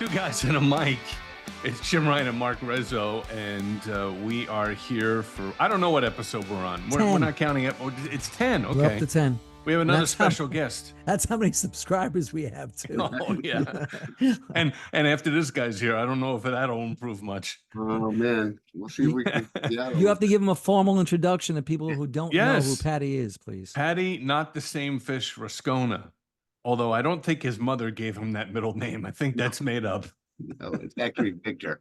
Two Guys and a Mic. It's Jim Ryan and Mark Rezzo, and we are here for, I don't know what episode we're on. We're not counting it. Oh, it's 10. Okay. We're up to 10. We have another special guest. That's how many subscribers we have, too. Oh, yeah. and after this guy's here, I don't know if that'll improve much. Oh, man. We'll see if we can. Yeah, you have to give him a formal introduction to people who don't know who Paddy is, please. Paddy, not the same fish, Rascona. Although I don't think his mother gave him that middle name. I think that's made up. No, it's actually Victor.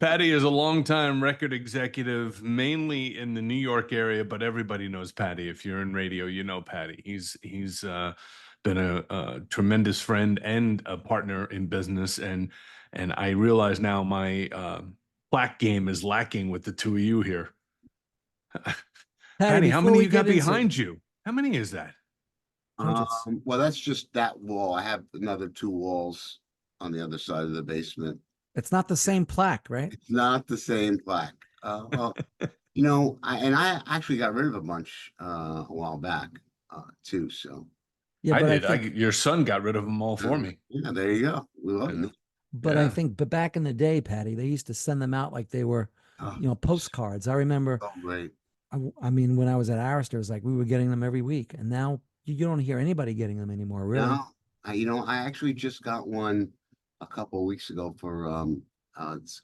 Paddy is a longtime record executive, mainly in the New York area, but everybody knows Paddy. If you're in radio, you know Paddy. He's been a tremendous friend and a partner in business, and I realize now my plaque game is lacking with the two of you here. Paddy, how many you got behind you? How many is that? Well, that's just that wall. I have another two walls on the other side of the basement. It's not the same plaque, right? It's not the same plaque. Well, you know, I actually got rid of a bunch a while back too. So yeah, I did. Your son got rid of them all for me. Yeah, there you go. We love them. But I think, back in the day, Paddy, they used to send them out like they were, postcards. I remember. Oh, right. I mean, when I was at Arista, it was like we were getting them every week, and now you don't hear anybody getting them anymore, really. No, I actually just got one a couple of weeks ago for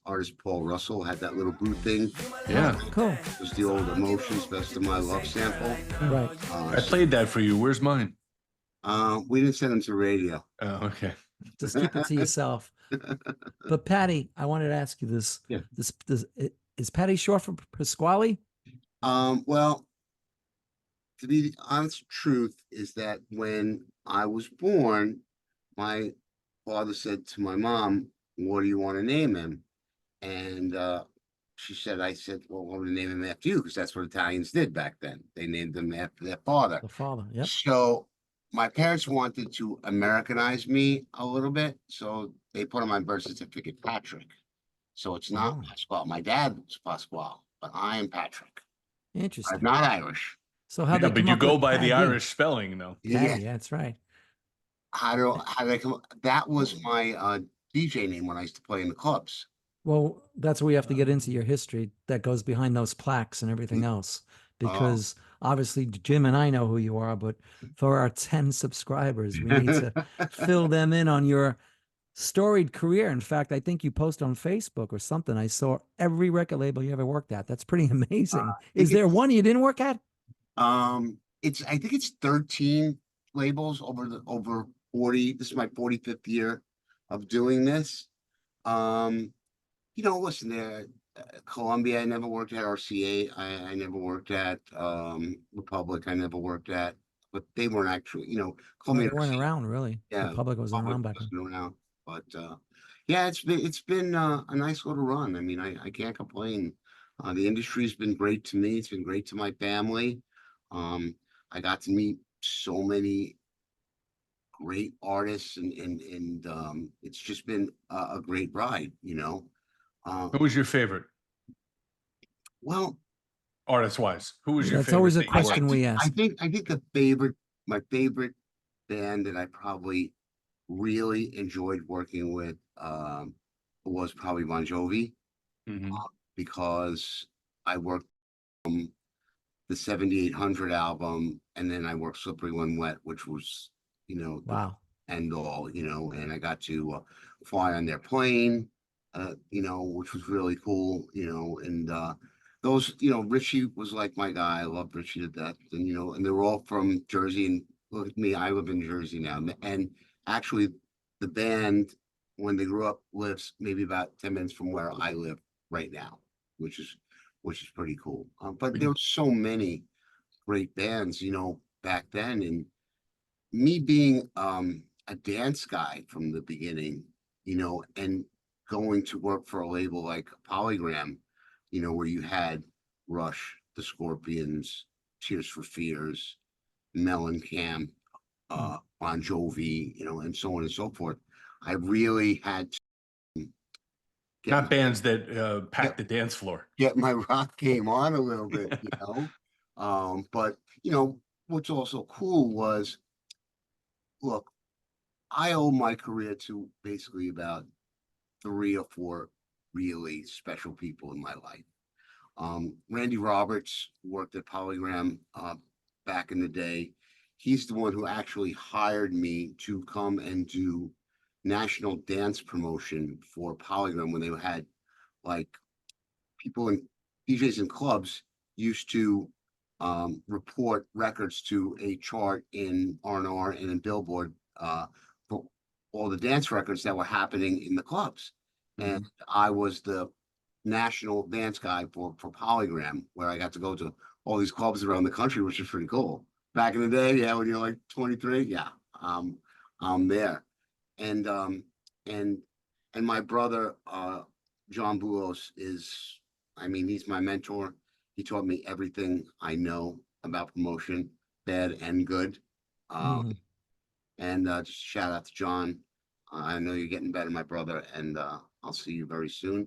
artist Paul Russell. Had that little blue thing. Yeah, cool. It was the old Emotions Best of My Love sample. Right. I played that for you. Where's mine? We didn't send them to radio. Oh, okay. Just keep it to yourself. But Paddy, I wanted to ask you this. Yeah. This is Paddy short for Pasquale? Well, to be the honest truth is that when I was born, my father said to my mom, "What do you want to name him?" And I said, "Well, I'm going to name him after you," because that's what Italians did back then. They named him after their father. The father, yep. So my parents wanted to Americanize me a little bit, so they put on my birth certificate Patrick. So it's not Pasquale. My dad was Pasquale, but I am Patrick. Interesting. I'm not Irish. So how? But you go by the Irish spelling, though. Yeah, that's right. How did I come? That was my DJ name when I used to play in the clubs. Well, that's where we have to get into your history that goes behind those plaques and everything else, because obviously Jim and I know who you are, but for our 10 subscribers, we need to fill them in on your storied career. In fact, I think you post on Facebook or something. I saw every record label you ever worked at. That's pretty amazing. Is there one you didn't work at? I think it's 13 labels over 40. This is my 45th year of doing this. Listen, there, Columbia, I never worked at. RCA, I never worked at. Republic, I never worked at. But they weren't actually, Columbia. They weren't around, really. Yeah, Republic wasn't around back then. But it's been a nice little run. I mean, I can't complain. The industry's been great to me. It's been great to my family. I got to meet so many great artists, and it's just been a great ride. Who was your favorite? Well, artist-wise, who was your favorite? That's always a question we ask. I think my favorite band that I probably really enjoyed working with was probably Bon Jovi, because I worked on the 7800 album, and then I worked Slippery When Wet, which was wow, end all, and I got to fly on their plane, which was really cool, and those, Richie was like my guy. I loved Richie to death, and and they're all from Jersey, and look at me, I live in Jersey now, and actually the band, when they grew up, lives maybe about 10 minutes from where I live right now, which is pretty cool. But there were so many great bands, back then, and me being a dance guy from the beginning, and going to work for a label like Polygram, where you had Rush, the Scorpions, Tears for Fears, Mellencamp, Bon Jovi, and so on and so forth. I really had to not bands that pack the dance floor. Get my rock game on a little bit, but what's also cool was, look, I owe my career to basically about 3 or 4 really special people in my life. Randy Roberts worked at Polygram back in the day. He's the one who actually hired me to come and do national dance promotion for Polygram when they had like people in DJs in clubs used to report records to a chart in R&R and in Billboard for all the dance records that were happening in the clubs. And I was the national dance guy for Polygram, where I got to go to all these clubs around the country, which is pretty cool. Back in the day, yeah, when you're like 23, yeah, I'm there. And and and my brother John Bulos is, I mean, he's my mentor. He taught me everything I know about promotion, bad and good. Mhm. And just shout out to John. I know you're getting better, my brother, and I'll see you very soon.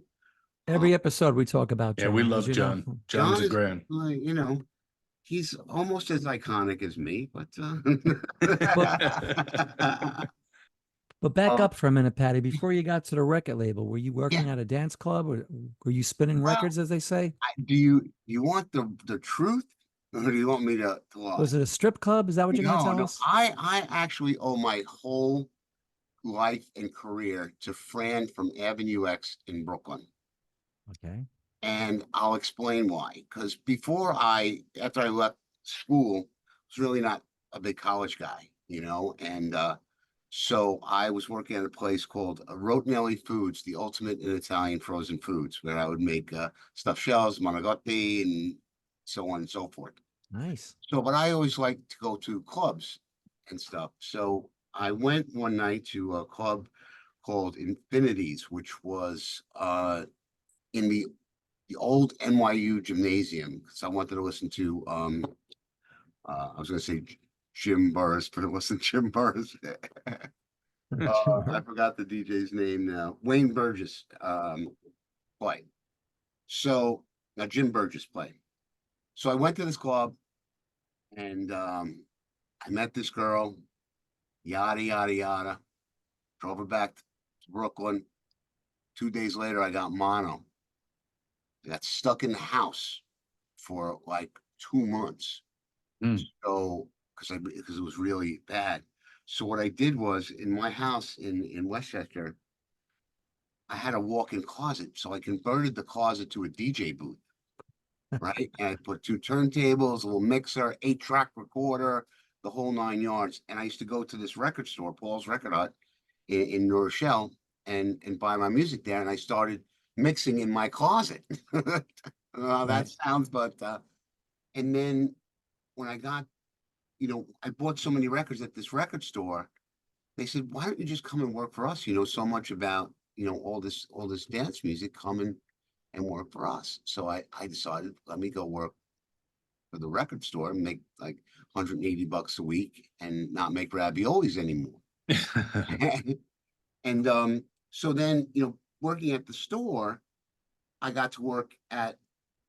Every episode we talk about Yeah, we John, as love you know. John. John John's a is, grand. like, you know, he's almost as iconic as me, but But back uh, up for a minute, Patty. Before you got to the record label, were you yeah. working at a dance club, or were you spinning Well, records, as they say? Do you want the truth, or do you want me to lie? Was it a strip club? Is that what you're going to No, tell no. us? I actually owe my whole life and career to Fran from Avenue X in Brooklyn. Okay. And I'll explain why. Because after I left school, I was really not a big college guy, you know, and so I was working at a place called Rotinelli Foods, the ultimate in Italian frozen foods, where I would make stuffed shells, manigotti, and so on and so forth. Nice. So, but I always liked to go to clubs and stuff. So I went one night to a club called Infinities, which was in the old NYU gymnasium, because I wanted to listen to I was gonna say Jim Burris, but it wasn't Jim Burris. I forgot the DJ's name now. Wayne Burgess play. So now Jim Burgess played. So I went to this club and I met this girl, yada yada yada. Drove her back to Brooklyn. 2 days later, I got mono. I got stuck in the house for like 2 months. So because it was really bad. So what I did was in my house in Westchester, I had a walk-in closet. So I converted the closet to a DJ booth, right? And I put 2 turntables, a little mixer, 8-track recorder, the whole 9 yards. And I used to go to this record store, Paul's Record Hut in New Rochelle, and buy my music there. And I started mixing in my closet. That sounds, but and then when I got, I bought so many records at this record store. They said, "Why don't you just come and work for us? You know so much about all this dance music. Come and work for us." So I decided, let me go work for the record store and make like $180 a week and not make raviolis anymore. And so then working at the store, I got to work at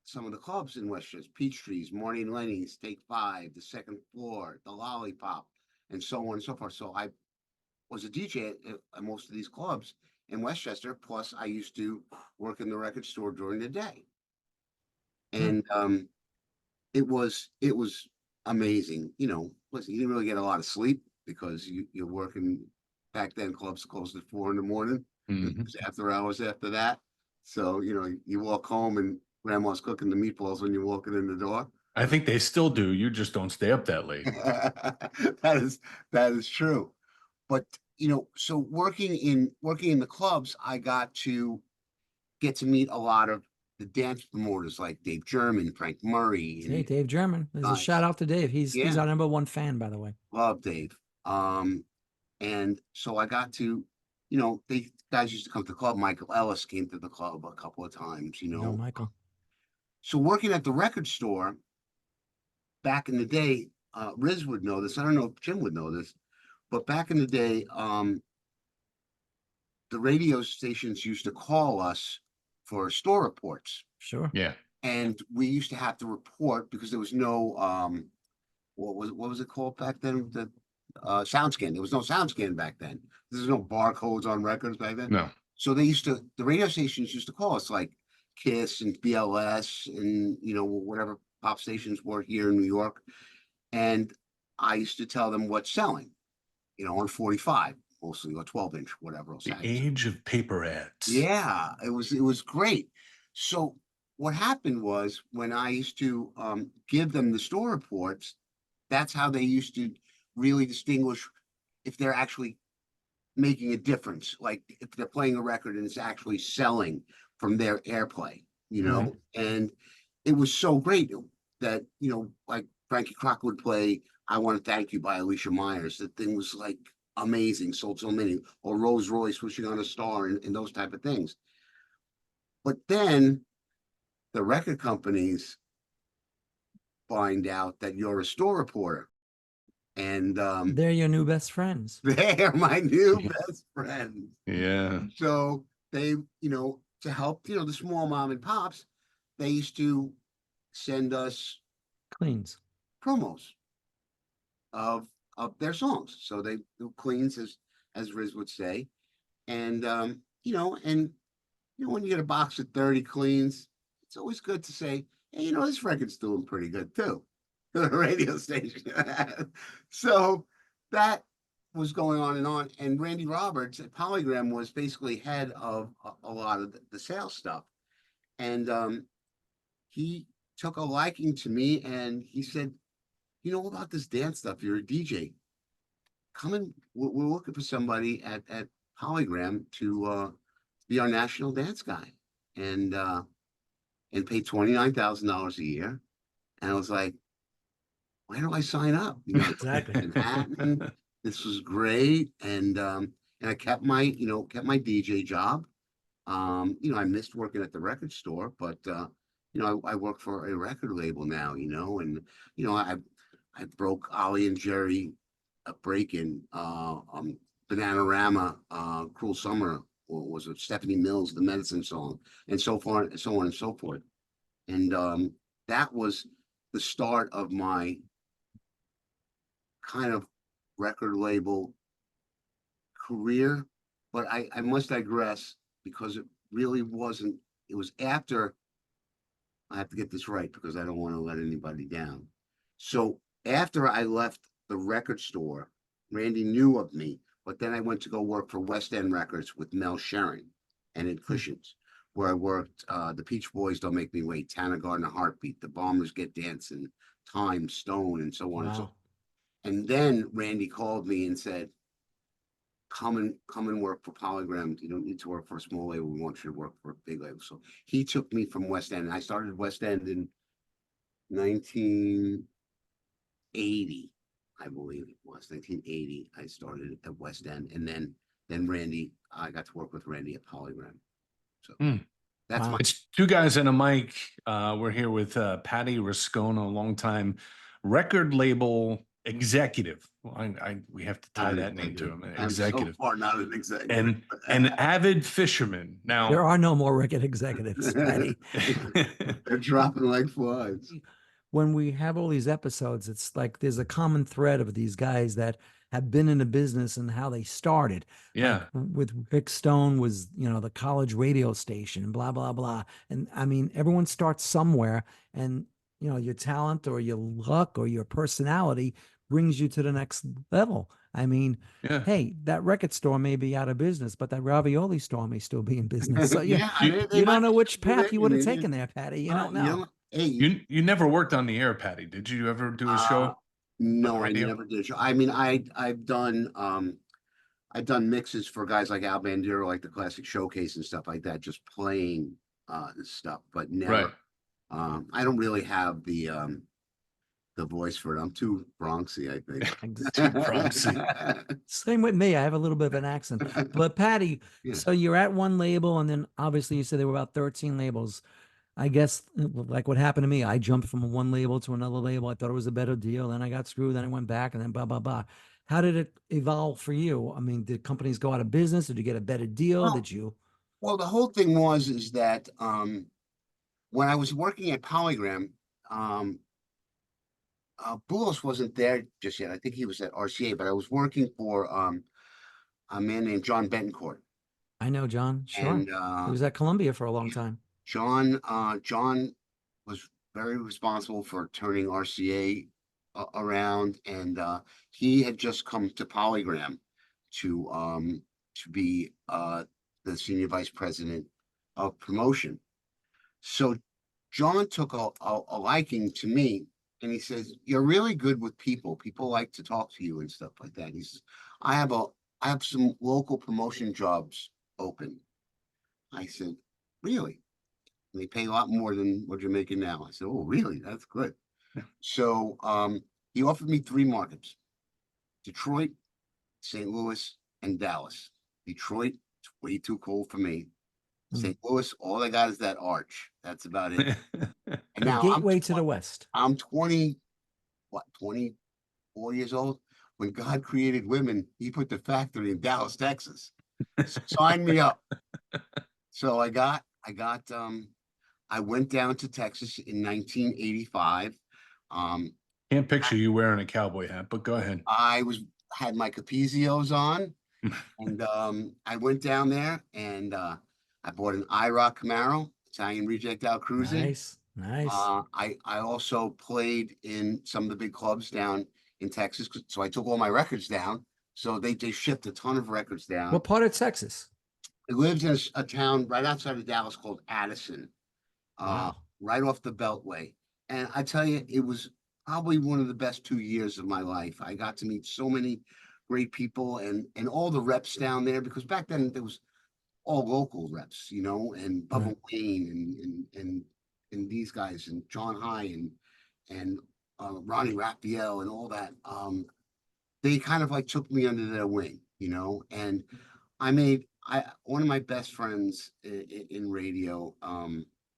some of the clubs in Westchester, Peachtree's, Marty and Lenny's, Take Five, the Second Floor, the Lollipop, and so on and so forth. So I was a DJ at most of these clubs in Westchester. Plus, I used to work in the record store during the day, and it was amazing. Listen, you didn't really get a lot of sleep because you're working. Back then, clubs closed at 4 a.m. It was after hours after that. So you walk home and grandma's cooking the meatballs when you're walking in the door. I think they still do. You just don't stay up that late. That is true. But so working in the clubs, I got to get to meet a lot of the dance promoters like Dave German, Frank Murray. Hey, Dave German. There's a Nice. shout out to Dave. He's Yeah. our #1 fan, by the way. Love Dave. And so I got to, they guys used to come to the club. Michael Ellis came to the club a couple of times, No, Michael. So working at the record store back in the day, Riz would know this. I don't know if Jim would know this, but back in the day, the radio stations used to call us for store reports. Sure. Yeah. And we used to have to report because there was no what was it called back then? SoundScan. There was no SoundScan back then. There's no barcodes on records back then. No. So the radio stations used to call us like KISS and BLS and, you know, whatever pop stations were here in New York. And I used to tell them what's selling, you know, on 45, mostly, or 12-inch, whatever else. The age of paper ads. Yeah, it was great. So what happened was when I used to give them the store reports, that's how they used to really distinguish if they're actually making a difference. Like if they're playing a record and it's actually selling from their airplay, you know. And it was so great that, you know, like Frankie Crocker would play I Want to Thank You by Alicia Myers. The thing was like amazing, sold so many, or Rolls Royce Wishing on a Star, and those type of things. But then the record companies find out that you're a store reporter, and They're your new best friends. they're my new best friends. Yeah. So they, you know, to help, you know, the small mom and pops, they used to send us Cleans. promos of their songs. So they do cleans, as Riz would say. And you know, when you get a box of 30 cleans, it's always good to say, hey, you know, this record's doing pretty good too. The radio station. So that was going on. And Randy Roberts at Polygram was basically head of a lot of the sales stuff. And he took a liking to me, and he said, you know about this dance stuff, you're a DJ. Come in, we're looking for somebody at Polygram to be our national dance guy, and pay $29,000 a year. And I was like, why don't I sign up? You know, Exactly. Manhattan, this was great. And I kept my DJ job. You know, I missed working at the record store, but you know, I work for a record label now, you know, and you know, I broke Ollie and Jerry a break-in, Bananarama, Cruel Summer, or was it Stephanie Mills, the Medicine Song, and so far, and so on and so forth. And that was the start of my kind of record label career. But I must digress, because it really wasn't, it was after, I have to get this right because I don't want to let anybody down. So after I left the record store, Randy knew of me, but then I went to go work for West End Records with Mel Sherring and Ed Cushions, where I worked the Peach Boys, Don't Make Me Wait, Tanner Gardner Heartbeat, the Bombers Get Dancing, Time, Stone, and so on and so Wow. on. And then Randy called me and said, come and work for Polygram. You don't need to work for a small label. We want you to work for a big label. So he took me from West End. I started West End in 1980, I believe it was 1980. I started at West End, and then Randy, I got to work with Randy at Polygram. So that's my. It's two guys and a mic. We're here with Paddy Rascona, longtime record label executive. Well, we have to tie that name to him. An executive. I'm so far not an executive. And an avid fisherman. Now There are no more record executives, Paddy. They're dropping like flies. When we have all these episodes, it's like there's a common thread of these guys that have been in the business and how they started. Yeah. Like with Rick Stone was, you know, the college radio station and blah, blah, blah. And I mean, everyone starts somewhere, and, you know, your talent or your luck or your personality brings you to the next level. I mean, Yeah. hey, that record store may be out of business, but that ravioli store may still be in business. So Yeah, you they don't know might which do that, path you would have you know, taken there, Paddy. You don't you know. hey, You never worked on the air, Paddy, did you ever do a show? no, I radio? never did. I mean, I've done mixes for guys like Al Bandera, like the Classic Showcase and stuff like that, just playing stuff, but never. Right. I don't really have the voice for it. I'm too Bronxy, I think. Too Bronxy. Same with me. I have a little bit of an accent. But Paddy, Yeah. so you're at one label, and then obviously you said there were about 13 labels. I guess like what happened to me, I jumped from one label to another label. I thought it was a better deal. Then I got screwed. Then I went back, and then blah, blah, blah. How did it evolve for you? I mean, did companies go out of business? Did you get a better deal? Well, Did you? Well, the whole thing is that when I was working at Polygram, Boulos wasn't there just yet. I think he was at RCA, but I was working for a man named John Betancourt. I know John. Sure. And He was at Columbia for a long time. John was very responsible for turning RCA around, and he had just come to Polygram to be the senior vice president of promotion. So John took a liking to me, and he says, "You're really good with people. People like to talk to you and stuff like that." He says, I have some local promotion jobs open." I said, "Really?" And they pay a lot more than what you're making now. I said, "Oh, really? That's good." So he offered me 3 markets: Detroit, St. Louis, and Dallas. Detroit, it's way too cold for me. Mm. St. Louis, all I got is that arch. That's about it. And The now gateway to the West. I'm 24 years old. When God created women, he put the factory in Dallas, Texas. Sign me up. So I went down to Texas in 1985. Can't picture you wearing a cowboy hat, but go ahead. I had my Capizios on, and I went down there, and I bought an IROC Camaro, Italian reject out cruising. Nice. Nice. I also played in some of the big clubs down in Texas, so I took all my records down. So they shipped a ton of records down. What part of Texas? It lives in a town right outside of Dallas called Addison, Wow. right off the Beltway. And I tell you, it was probably one of the best 2 years of my life. I got to meet so many great people, and all the reps down there, because back then there was all local reps, and Bubba Right. Wayne and these guys, and John High and Ronnie Raphael and all that. They kind of like took me under their wing, and one of my best friends in radio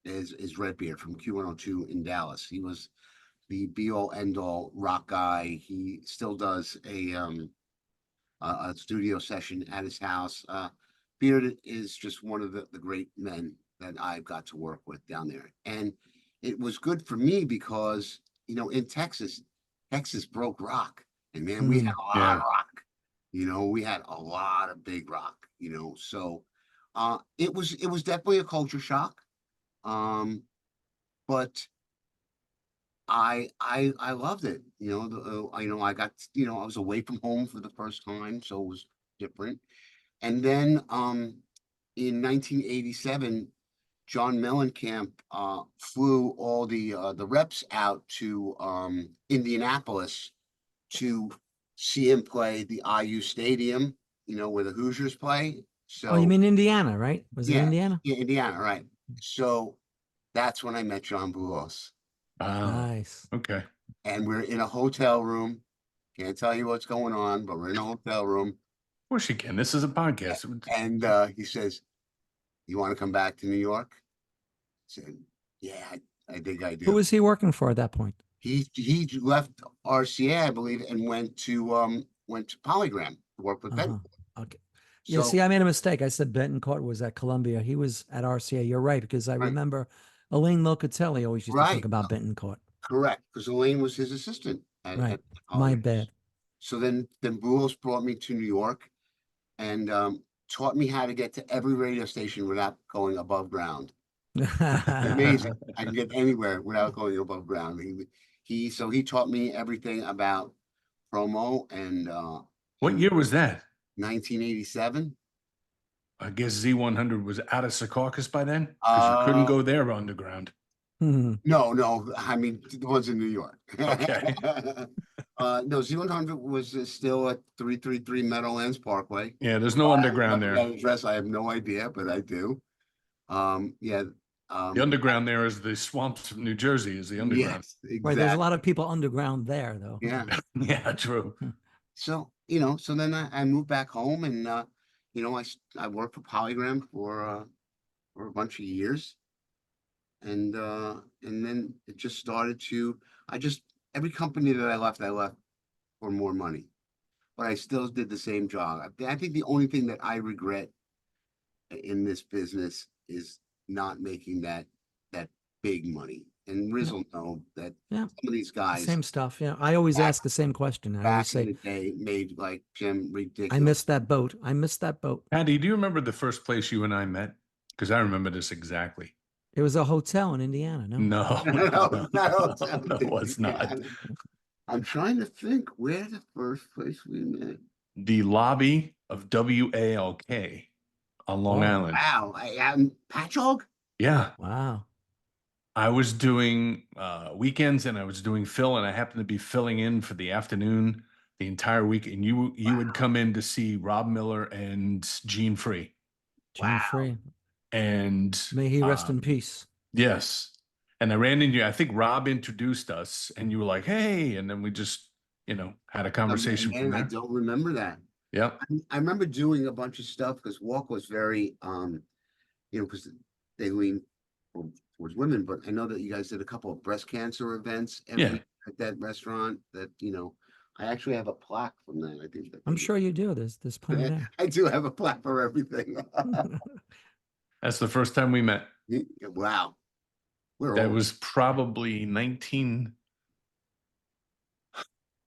is Redbeard from Q102 in Dallas. He was the be all end all rock guy. He still does a studio session at his house. Beard is just one of the great men that I've got to work with down there. And it was good for me because, in Texas broke rock. And man, we had a lot Yeah. of rock. We had a lot of big rock, so it was definitely a culture shock. But I loved it. I got, I was away from home for the first time, so it was different. And then in 1987, John Mellencamp flew all the reps out to Indianapolis to see him play the IU Stadium, where the Hoosiers play. So Oh, you mean Indiana, right? Was it yeah, Indiana? yeah, Indiana, right? So that's when I met John Boulos. Wow. Nice. Okay. And we're in a hotel room. Can't tell you what's going on, but we're in a hotel room. Of course you can. This is a podcast. And he says, "You want to come back to New York?" I said, "Yeah, I think I do." Who was he working for at that point? He left RCA, I believe, and went to Polygram to work with Ben. Okay. Yeah, see, I made a mistake. I said Betancourt was at Columbia. He was at RCA. You're right, because I remember Elaine Locatelli always used to talk about Betancourt. Correct, because Elaine was his assistant Right. My bad. So then Boulos brought me to New York and taught me how to get to every radio station without going above ground. Amazing. I can get anywhere without going above ground. He taught me everything about promo. And What year was that? 1987. I guess Z100 was out of Secaucus by then, because you couldn't go there underground. No. I mean, the ones in New York. Okay. No, Z100 was still at 333 Meadowlands Parkway. Yeah, there's no underground there. That address, I have no idea, but I do. Yeah. The underground there is the swamps of New Jersey is the underground. Yes, exactly. Right, there's a lot of people underground there, though. Yeah. Yeah, true. So, so then I moved back home, and I worked for Polygram for a bunch of years. And then it just started to, every company that I left for more money, but I still did the same job. I think the only thing that I regret in this business is not making that big money. and Riz will know that Yeah. some of these guys Same stuff. Yeah. I always back, ask the same question. I always back in say, the day made like Jim I ridiculous. missed that boat. I missed that boat. Patty, do you remember the first place you and I met? Because I remember this exactly. It was a hotel in Indiana. No. No, No, no, it was not. I'm trying to think where the first place we met. The lobby of WALK on Long Oh. Island. Wow, I am Patchogue? Yeah. Wow. I was doing weekends and I was doing Phil, and I happened to be filling in for the afternoon the entire week. And you would come in to see Rob Miller and Gene Free. Gene Free. And May he rest in peace. yes. And I ran into you. I think Rob introduced us and you were like, hey, and then we just, had a conversation from I there. don't remember that. Yeah. I remember doing a bunch of stuff because Walk was very, because they lean towards women, but I know that you guys did a couple of breast cancer events every at that restaurant that, I actually have a plaque from that. I think that I'm sure you do. There's plenty there. I do have a plaque for everything. That's the first time we met. Wow. That was probably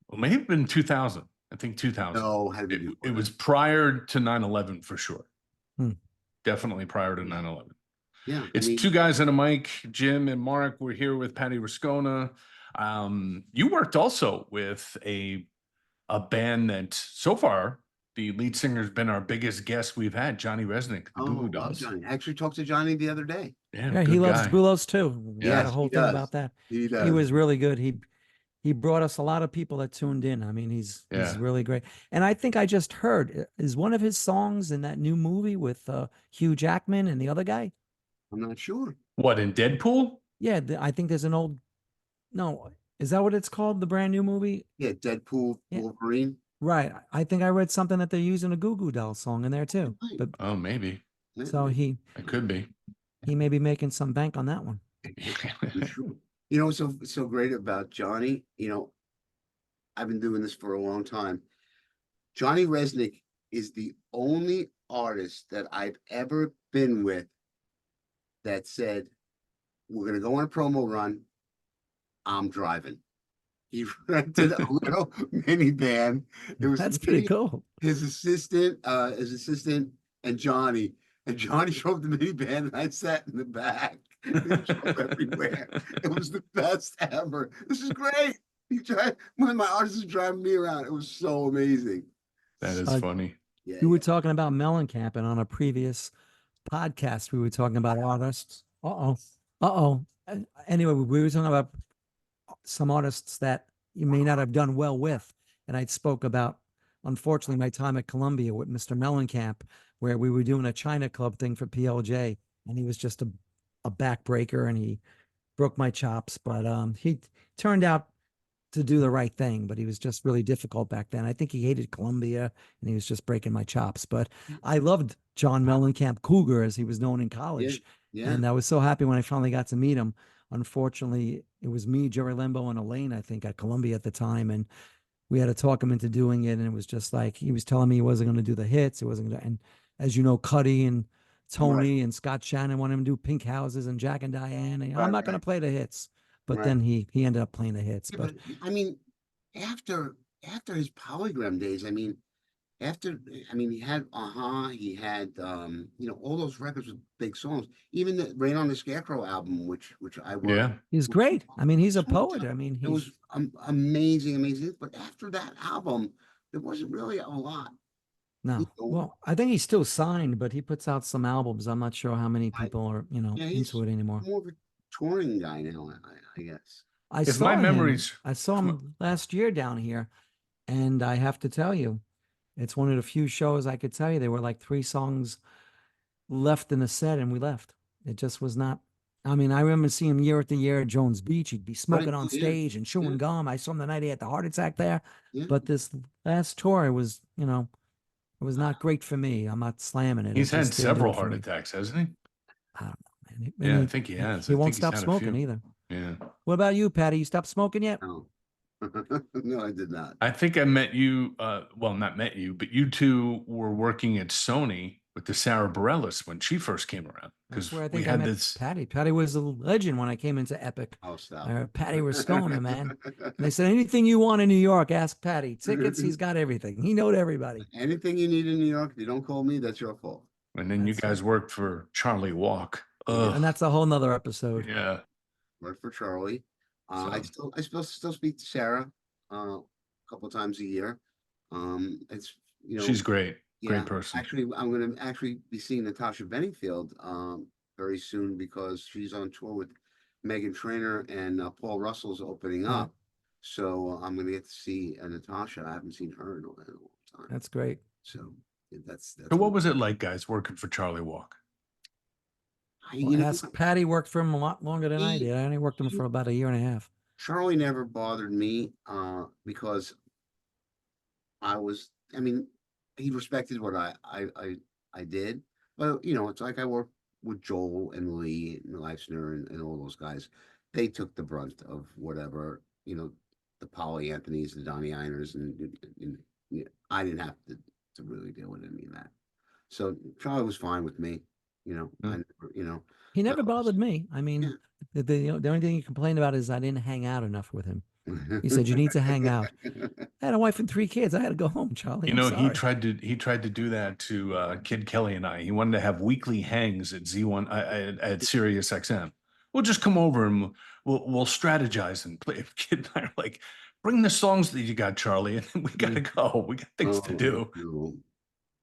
well, may have been 2000. I think 2000. No, it was prior to 9/11 for sure. Hmm. Definitely prior to 9/11. Yeah. It's two guys and a mic. Jim and Mark. We're here with Paddy Rascona. You worked also with a band that so far the lead singer's been our biggest guest we've had, Johnny Resnick, the Goo Goo Dolls. Johnny. I actually talked to Johnny the other day. Yeah, he loves Gulos too. We had a whole thing about that. He does. He was really good. He brought us a lot of people that tuned in. I mean, he's really great. And I think I just heard, is one of his songs in that new movie with Hugh Jackman and the other guy? I'm not sure. What, in Deadpool? Yeah, I think there's an old, no, is that what it's called? The brand new movie? Yeah, Deadpool, Wolverine. Right. I think I read something that they're using a Goo Goo Doll song in there too. But oh, maybe. So it could be. He may be making some bank on that one. Sure. What's so great about Johnny, I've been doing this for a long time. Johnny Resnick is the only artist that I've ever been with that said, we're going to go on a promo run. I'm driving. He rented a little minivan. That's pretty cool. His assistant, and Johnny. And Johnny drove the minivan and I sat in the back. Everywhere. It was the best ever. This is great. When my artist is driving me around, it was so amazing. That is funny. Yeah, we were talking about Mellencamp, and on a previous podcast, we were talking about artists. Anyway, we were talking about some artists that you may not have done well with. And I spoke about, unfortunately, my time at Columbia with Mr. Mellencamp, where we were doing a China Club thing for PLJ, and he was just a backbreaker, and he broke my chops. But he turned out to do the right thing, but he was just really difficult back then. I think he hated Columbia, and he was just breaking my chops. But I loved John Mellencamp Cougar, as he was known in college. Yeah. And I was so happy when I finally got to meet him. Unfortunately, it was me, Jerry Lembo, and Elaine, I think, at Columbia at the time. And we had to talk him into doing it. And it was just like, he was telling me he wasn't going to do the hits. He wasn't going to, and as you know, Cuddy and Tony and Scott Shannon wanted him to do Pink Houses and Jack and Diane. And I'm not going to play the hits. But then he ended up playing the hits. Yeah, but I mean, after his Polygram days, he had he had all those records with big songs, even the Rain on the Scarecrow album, which I worked. Yeah, he's great. I mean, he's a poet. I mean, it was amazing. But after that album, there wasn't really a lot. No, well, I think he's still signed, but he puts out some albums. I'm not sure how many people are into it anymore. More of a touring guy now, I guess. I saw him last year down here, and I have to tell you, it's one of the few shows I could tell you there were like 3 songs left in the set, and we left. It just was not. I mean, I remember seeing him year after year at Jones Beach. He'd be smoking on stage and chewing gum. I saw him the night he had the heart attack there. Yeah. But this last tour was, it was not great for me. I'm not slamming it. He's had several heart attacks, hasn't he? I don't know, man. Yeah, I think he has. He won't stop smoking either. Yeah. What about you, Patty? You stopped smoking yet? No. No, I did not. I think I met you, well, not met you, but you two were working at Sony with the Sarah Bareilles when she first came around, That's because where I we think I had met this. Paddy. Paddy was a legend when I came into Epic. Oh, stop. Paddy Rascona, man. And they said, anything you want in New York, ask Paddy. Tickets, he's got everything. He knowed everybody. Anything you need in New York, if you don't call me, that's your fault. And then you That's guys it. worked for Charlie Walk. Yeah. And that's a whole nother episode. Yeah. Worked for Charlie. So- I still speak to Sarah a couple times a year. It's She's great. yeah. Great person. Actually, I'm gonna actually be seeing Natasha Benningfield very soon because she's on tour with Megan Trainor and Paul Russell's opening Right. up. So I'm gonna get to see Natasha. I haven't seen her in a long time. That's great. So yeah, that's So what was it like, guys, working for Charlie Walk? Well, ask Paddy. Worked for him a lot longer than I He- did. I only worked him for about a year and a half. Charlie never bothered me because I mean, he respected what I did, but it's like I worked with Joel and Lee and Leifsner and all those guys. They took the brunt of whatever, the Polly Anthony's, the Donnie Einers, and I didn't have to really deal with any of that. So Charlie was fine with me, He never So- bothered me. I mean, the only thing he complained about is I didn't hang out enough with him. He said, you need to hang out. I had a wife and 3 kids. I had to go home, Charlie. You I'm know, he sorry. tried to do that to Kid Kelly and I. He wanted to have weekly hangs at Z1 at Sirius XM. We'll just come over and we'll strategize and play. Kid and I are like, bring the songs that you got, Charlie, and we gotta go. We got things to do.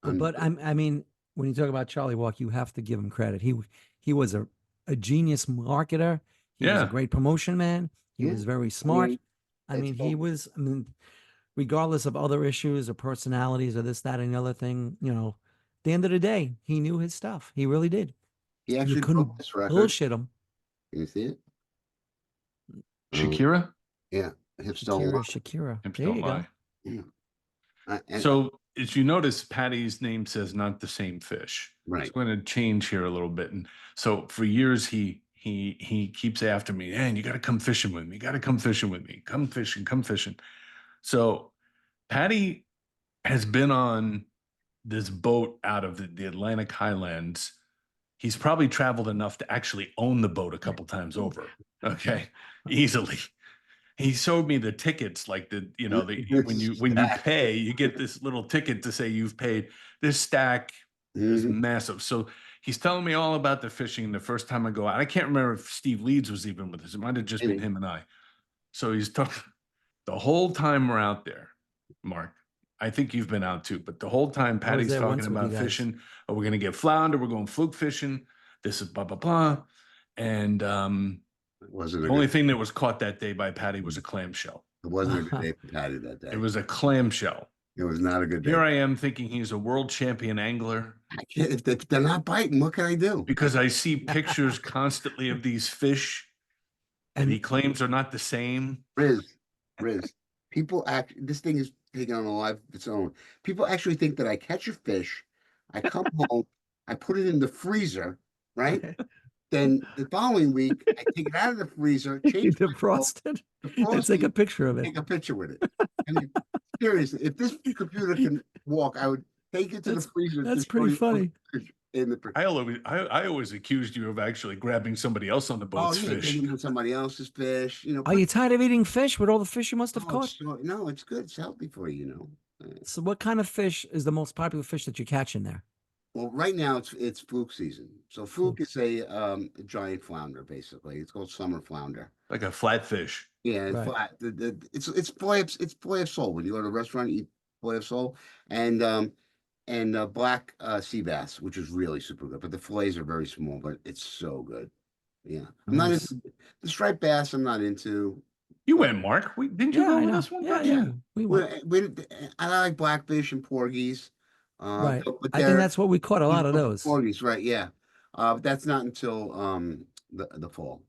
No. I mean, when you talk about Charlie Walk, you have to give him credit. He was a genius marketer. He was a Yeah. great promotion man. He Yeah. was very smart. mean, I mean, it's he all- was, I mean, regardless of other issues or personalities or this, that, and the other thing, at the end of the day, he knew his stuff. He really did. He You actually couldn't broke this record. bullshit him. Can you see it? Shakira? Yeah, hips don't lie. Shakira. Hips There don't you go. lie. And- So as you notice, Patty's name says not the same fish. Right. It's going to change here a little bit. And so for years he keeps after me, man, you got to come fishing with me. You got to come fishing with me. Come fishing, come fishing. So Paddy has been on this boat out of the Atlantic Highlands. He's probably traveled enough to actually own the boat a couple times over. Okay. Easily. He showed me the tickets, like when you pay, you get this little ticket to say you've paid. This stack is Mhm. massive. So he's telling me all about the fishing the first time I go out. I can't remember if Steve Leeds was even with us. It might have just been Maybe. him and I. So he's talking the whole time we're out there, Mark. I think you've been out too, but the whole time Patty's there talking once with you about guys. fishing. Oh, we're gonna get flounder. We're going fluke fishing. This is blah blah blah. And It wasn't the a only good, thing that was caught that day by Patty was a clamshell. it wasn't a good day for Patty that day. It was a clamshell. It was not a good day. Here I am thinking he's a world champion angler I can't, if they're not biting, what can I do? because I see pictures constantly of these fish and he claims are not the same. Riz, people this thing is taking on a life of its own. People actually think that I catch a fish, I come home, I put it in the freezer, right? Then the following week, I take it out of the freezer, You change my defrosted. defrost And take a it, picture of it. take a picture with it. And seriously, if this computer can walk, I would take it to the freezer. That's to show pretty you funny. In the I always accused you of actually grabbing somebody else on the boat's fish. taking with somebody else's fish. Are you tired of eating fish with all the fish you must have caught? No, it's good. It's healthy for you. So what kind of fish is the most popular fish that you catch in there? Well, right now it's fluke season. So fluke is a giant flounder, basically. It's called summer flounder. Like a flatfish. Yeah, it's Right. flat. It's fillet of sole. When you go to a restaurant, you eat fillet of sole and black sea bass, which is really super good. But the fillets are very small, but it's so good. Yeah, I'm not Nice. into the striped bass. I'm not into. You went, Mark. Didn't you go I with know. us one Yeah, time? yeah. We Well, went. I like blackfish and porgies. Right. But I think they're- that's what we caught a lot of those. Porgies, right? Yeah. But that's not until the fall.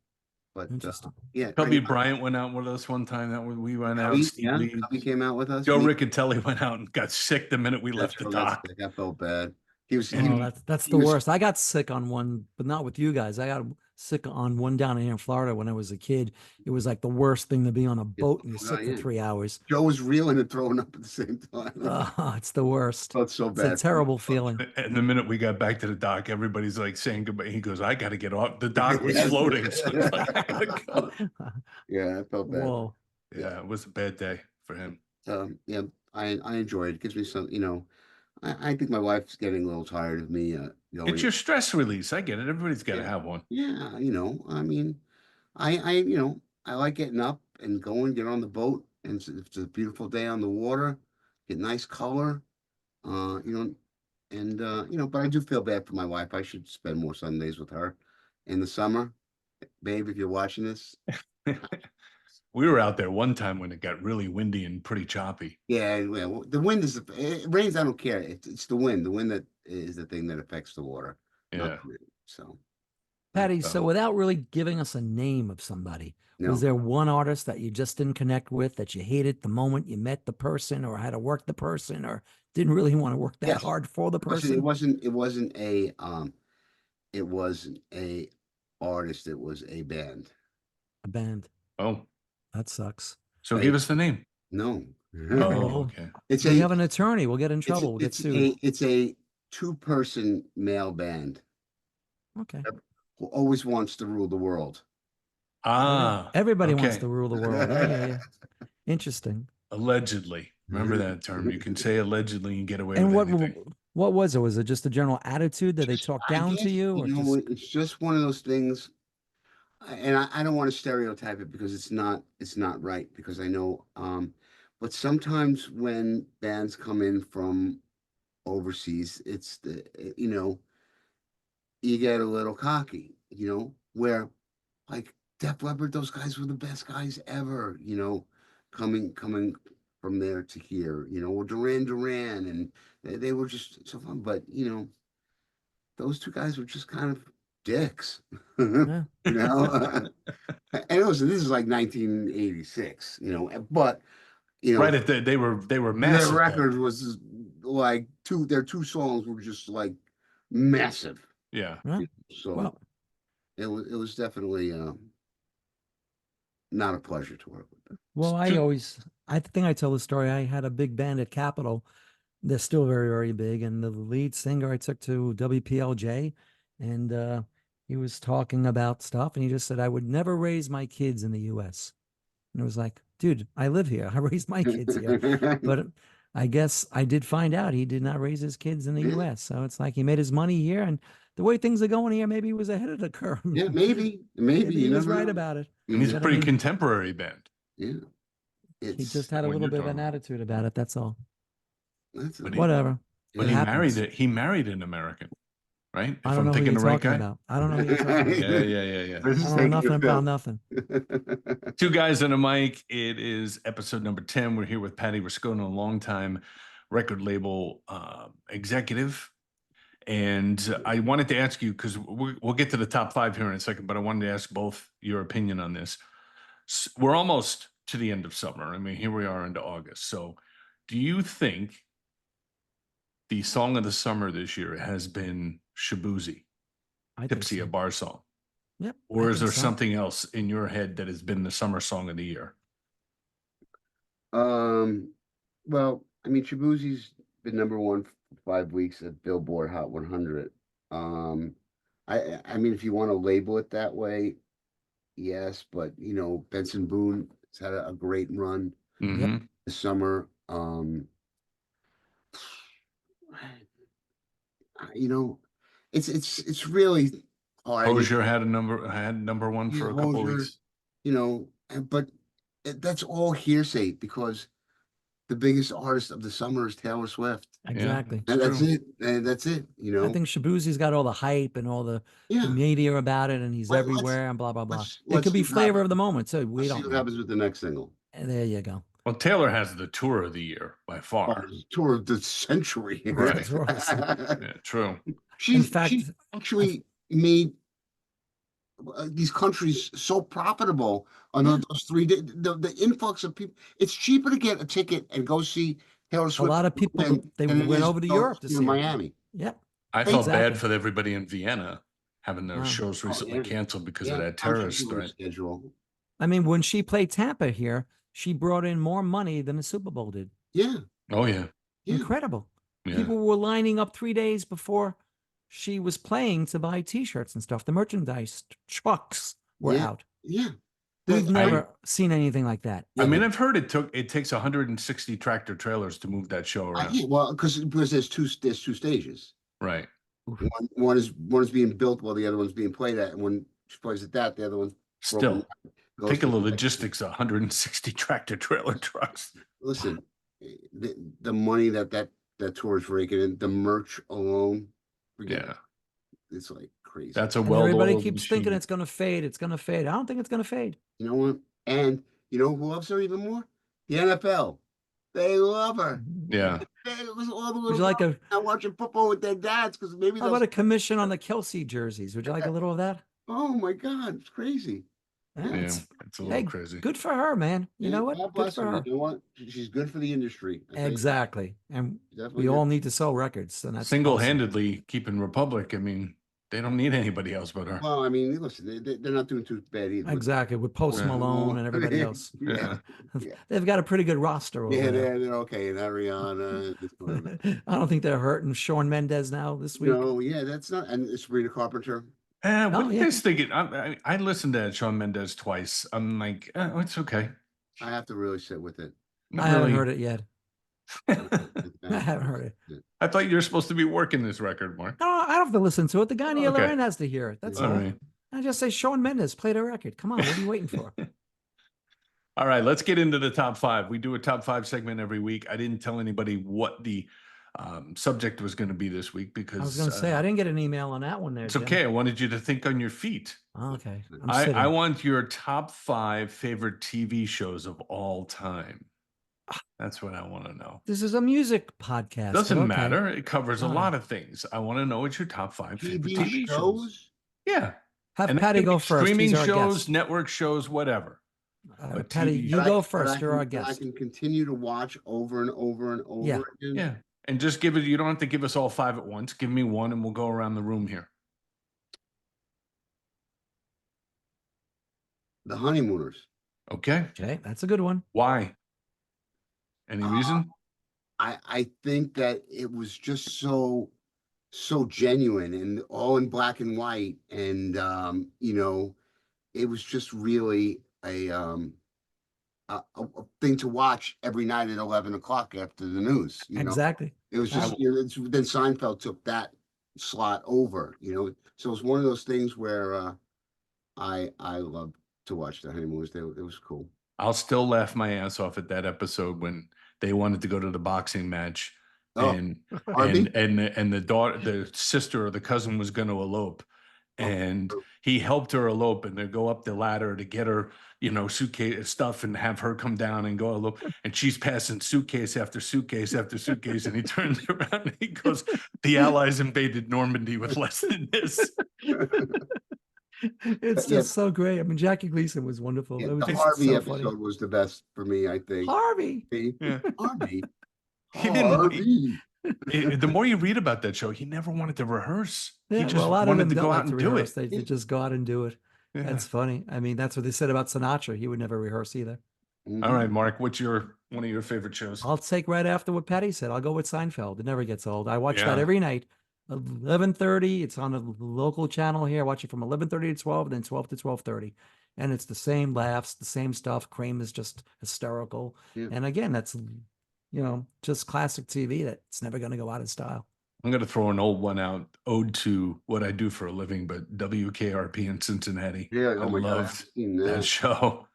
But Interesting. yeah, Kobe Bryant went out with us one time. That we went out. Steve Lee. Cubby came out with us. Joe Riccatelli went out and got sick the minute we left the dock. I felt bad. He was. Oh, that's he the was- worst. I got sick on one, but not with you guys. I got sick on one down here in Florida when I was a kid. It was like the worst thing to be on a boat and you're Oh, sick for yeah. 3 hours. Joe was reeling and throwing up at the same time. Oh, it's the worst. Oh, it's so It's a bad. terrible feeling. And the minute we got back to the dock, everybody's like saying goodbye. He goes, I got to get off. The dock was floating. So it's like, I gotta go. Yeah, I felt bad. Whoa. Yeah, it was a bad day for him. Yeah, I enjoy it. It gives me some, I think my wife's getting a little tired of me going. It's your stress release. I get it. Everybody's got to have one. Yeah, I mean, I like getting up and going, get on the boat, and it's a beautiful day on the water, get nice color, uh, you know, but I do feel bad for my wife. I should spend more Sundays with her in the summer. Babe, if you're watching this, We were out there one time when it got really windy and pretty choppy. yeah, well, the wind is, it rains, I don't care. It's the wind. The wind that is the thing that affects the water, not Yeah. the rain. So, Patty, So- so without really giving us a name of somebody, no. was there one artist that you just didn't connect with, that you hated the moment you met the person or had to work the person or didn't really want to work that Yes. hard for the It person? wasn't it wasn't a artist, it was a band. A band. Oh, That sucks. so Hey. give us the name. No. Oh, okay. It's We a have an attorney. We'll get in it's trouble. We'll get sued. it's a two-person male band Okay. who always wants to rule the world. Ah, Everybody wants okay. to rule the world. I hear you. Interesting. Allegedly. Remember that term. You can say allegedly and get away And with what anything. what was it? Was it just a general attitude that they Just- talk I down to guess, you, or know, just it's just one of those things, and I don't want to stereotype it because it's not right, because I know, but sometimes when bands come in from overseas, it's you get a little cocky, where like Def Leppard, those guys were the best guys ever, coming from there to here, or Duran Duran, and they were just so fun. But those two guys were just kind of dicks, yeah. And listen, this is like 1986, but Right at they were their massive. record was like their two songs were just like massive. Yeah. Yeah. So Well, it was definitely not a pleasure to work with them. well, I think I tell the story. I had a big band at Capitol. They're still very, very big. And the lead singer I took to WPLJ, and he was talking about stuff, and he just said, I would never raise my kids in the US. And it was like, dude, I live here. I raised my kids here. But I guess I did find out he did not raise his kids in the Yeah. US. So it's like he made his money here, and the way things are going here, maybe he was ahead of the curve. Yeah, maybe Maybe he you was never right know. about it. And he's Yeah, a But I pretty mean, contemporary band. yeah. He It's just had a when little you're bit of an talking about- attitude about it. That's all. that's But he- Whatever. But It he married happens. it. He married an American, right? I don't know who you're talking about. I don't know who you're talking about. Yeah. This is I don't know taking nothing a about pill. nothing. Two guys and a mic. It is episode number 10. We're here with Paddy Rascona, a longtime record label executive. And I wanted to ask you, because we'll get to the top 5 here in a second, but I wanted to ask both your opinion on this. We're almost to the end of summer. I mean, here we are into August. So do you think the song of the summer this year has been Shabuzi, I think Tipsy, so. a bar song? Yep. I Or is think there so. something else in your head that has been the summer song of the year? Well, I mean, Shabuzi's been #1 for 5 weeks at Billboard Hot 100. I mean, if you want to label it that way, yes, but Benson Boone has had a great run Mhm. this summer. You know, it's really hard. I mean, Hozier had number 1 for a couple of Hozier, weeks. but that's all hearsay because the biggest artist of the summer is Taylor Swift. Exactly. And that's true. it. And that's it. I think Shabuzi's got all the hype and all the Yeah. media about it, and he's Let's- everywhere and blah blah blah. let's- It let's could be see what flavor happens. of the moment too. We Let's see don't what know. happens with the next single. And there you go. Well, Taylor has the tour of the year by far. Tour of the century. Right. That's awesome. Yeah, true. In fact, she actually made these countries so profitable on Yeah. those 3 days. The influx of people. It's cheaper to get a ticket and go see Taylor A Swift. lot of people than they it went is over to go Europe to see her. Miami. Yep. I felt Exactly. bad for everybody in Vienna having their Wow. shows recently yeah. canceled because Yeah, of that I'm sure terrorist she was on threat. schedule. I mean, when she played Tampa here, she brought in more money than the Super Bowl did. Yeah, Oh yeah, yeah. Incredible. yeah. People were lining up 3 days before she was playing to buy T-shirts and stuff. The merchandise trucks were Yeah, out. yeah. We've That- never seen anything like that. I mean, ever. I've heard it takes 160 tractor trailers to move that show around. yeah, well, because there's two stages. Right. One is being built while the other one's being played at, and when she plays at that, the other one's broken Still, down, think to of the the next- logistics of 160 tractor trailer trucks. Listen, the money that tour is raking in, the merch alone, forget Yeah, it. It's like crazy. that's a And everybody well-oiled keeps thinking machine. it's going to fade. It's going to fade. I don't think it's going to fade. You know what? And you know who loves her even more? The NFL. They love her. Yeah, It was all the Would little you like girls a, now watching football with their dads because maybe how they'll. about a commission on the Kelsey jerseys? Would you like a little of that? Oh my God, it's crazy. Yeah, yeah, it's- it's a little hey, crazy. good for her, man. You Yeah, know what? God Good bless for her. her. You know what? She's good for the industry. I tell you. Exactly. And Definitely we all good. need to sell records. And that's awesome. Single-handedly keeping Republic. I mean, they don't need anybody else but her. Well, I mean, listen, they're not doing too bad either. Exactly. With Post Yeah. Malone and everybody else. Yeah, yeah. They've got a pretty good roster over Yeah, there. they're okay. And Ariana, this one. I don't think they're hurting Shawn Mendes now this week. No, yeah, that's not. And Sabrina Carpenter. What Oh, do you yeah. guys think? I listened to Shawn Mendes twice. I'm like, oh, it's okay. I have to really sit with it. Not I haven't really. heard it yet. I haven't heard it. I thought you were supposed to be working this record, Mark. No, I don't have to listen to it. The guy on the other Okay. end has to hear it. That's All all. right. I just say Shawn Mendes played a record. Come on, what are you waiting for? All right, let's get into the top five. We do a top five segment every week. I didn't tell anybody what the subject was going to be this week because I was going to say I didn't get an email on that one there. it's Jim. okay. I wanted you to think on your feet. Oh, okay. I'm I sitting. want your top five favorite TV shows of all time. That's what I want to know. This is a music podcast. Doesn't but okay. matter. It covers a All lot right. of things. I want to know what your top five favorite TV shows. shows. Yeah. Have And that Patty could go be first. Streaming He's our shows, guest. network shows, whatever. But Patty, TV you shows. go But first. You're our that I guest. can continue to watch over and over and over Yeah. again. Yeah. And just give it, you don't have to give us all five at once. Give me one and we'll go around the room here. The Honeymooners. Okay. Okay, that's a good one. Why? Any reason? I think that it was just so genuine and all in black and white, and you know, it was just really a thing to watch every night at 11 o'clock after the news. You know, Exactly. it was just then Seinfeld took that slot over. You know, so it was one of those things where I loved to watch the Honeymooners. It was cool. I'll still laugh my ass off at that episode when they wanted to go to the boxing match Oh, and Harvey? and the daughter, the sister or the cousin was going to elope, and he helped her elope, and they go up the ladder to get her, you know, suitcase stuff and have her come down and go elope, and she's passing suitcase after suitcase after suitcase, and he turns around and he goes, "The Allies invaded Normandy with less than this." It's Yeah. just so great. I mean, Jackie Gleason was wonderful. Yeah, It was the just Harvey so episode funny. was the best for me, I think. Harvey. Yeah. Harvey. He didn't- Harvey. The more you read about that show, he never wanted to rearse. Yeah, He just well, a lot of wanted them to don't go like out to and do rehearse. it. They just go out and do it. Yeah. That's funny. I mean, that's what they said about Sinatra. He would never rehearse either. All right, Mark, what's one of your favorite shows? I'll take right after what Patty said. I'll go with Seinfeld. It never gets old. I watch that Yeah. every night. 11:30. It's on a local channel here. I watch it from 11:30 to 12, and then 12 to 12:30. And it's the same laughs, the same stuff. Kramer is just hysterical. Yeah. And again, that's, you know, just classic TV that's never going to go out of style. I'm going to throw an old one out, ode to what I do for a living, but WKRP in Cincinnati. Yeah, I oh my God, I've loved seen that that. show.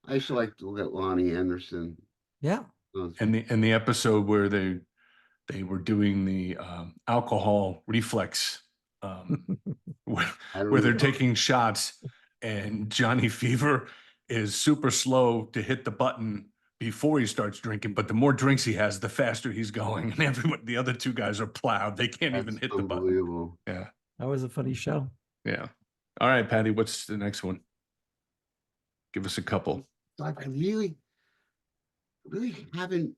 I used to like to look at Lonnie Anderson. Yeah. And the episode where they were doing the alcohol reflex, where they're taking shots, and Johnny Fever is super slow to hit the button before he starts drinking, but the more drinks he has, the faster he's going, and the other two guys are plowed. They can't even hit the button. Unbelievable. Yeah, That was a funny show. yeah. All right, Patty, what's the next one? Give us a couple. I really haven't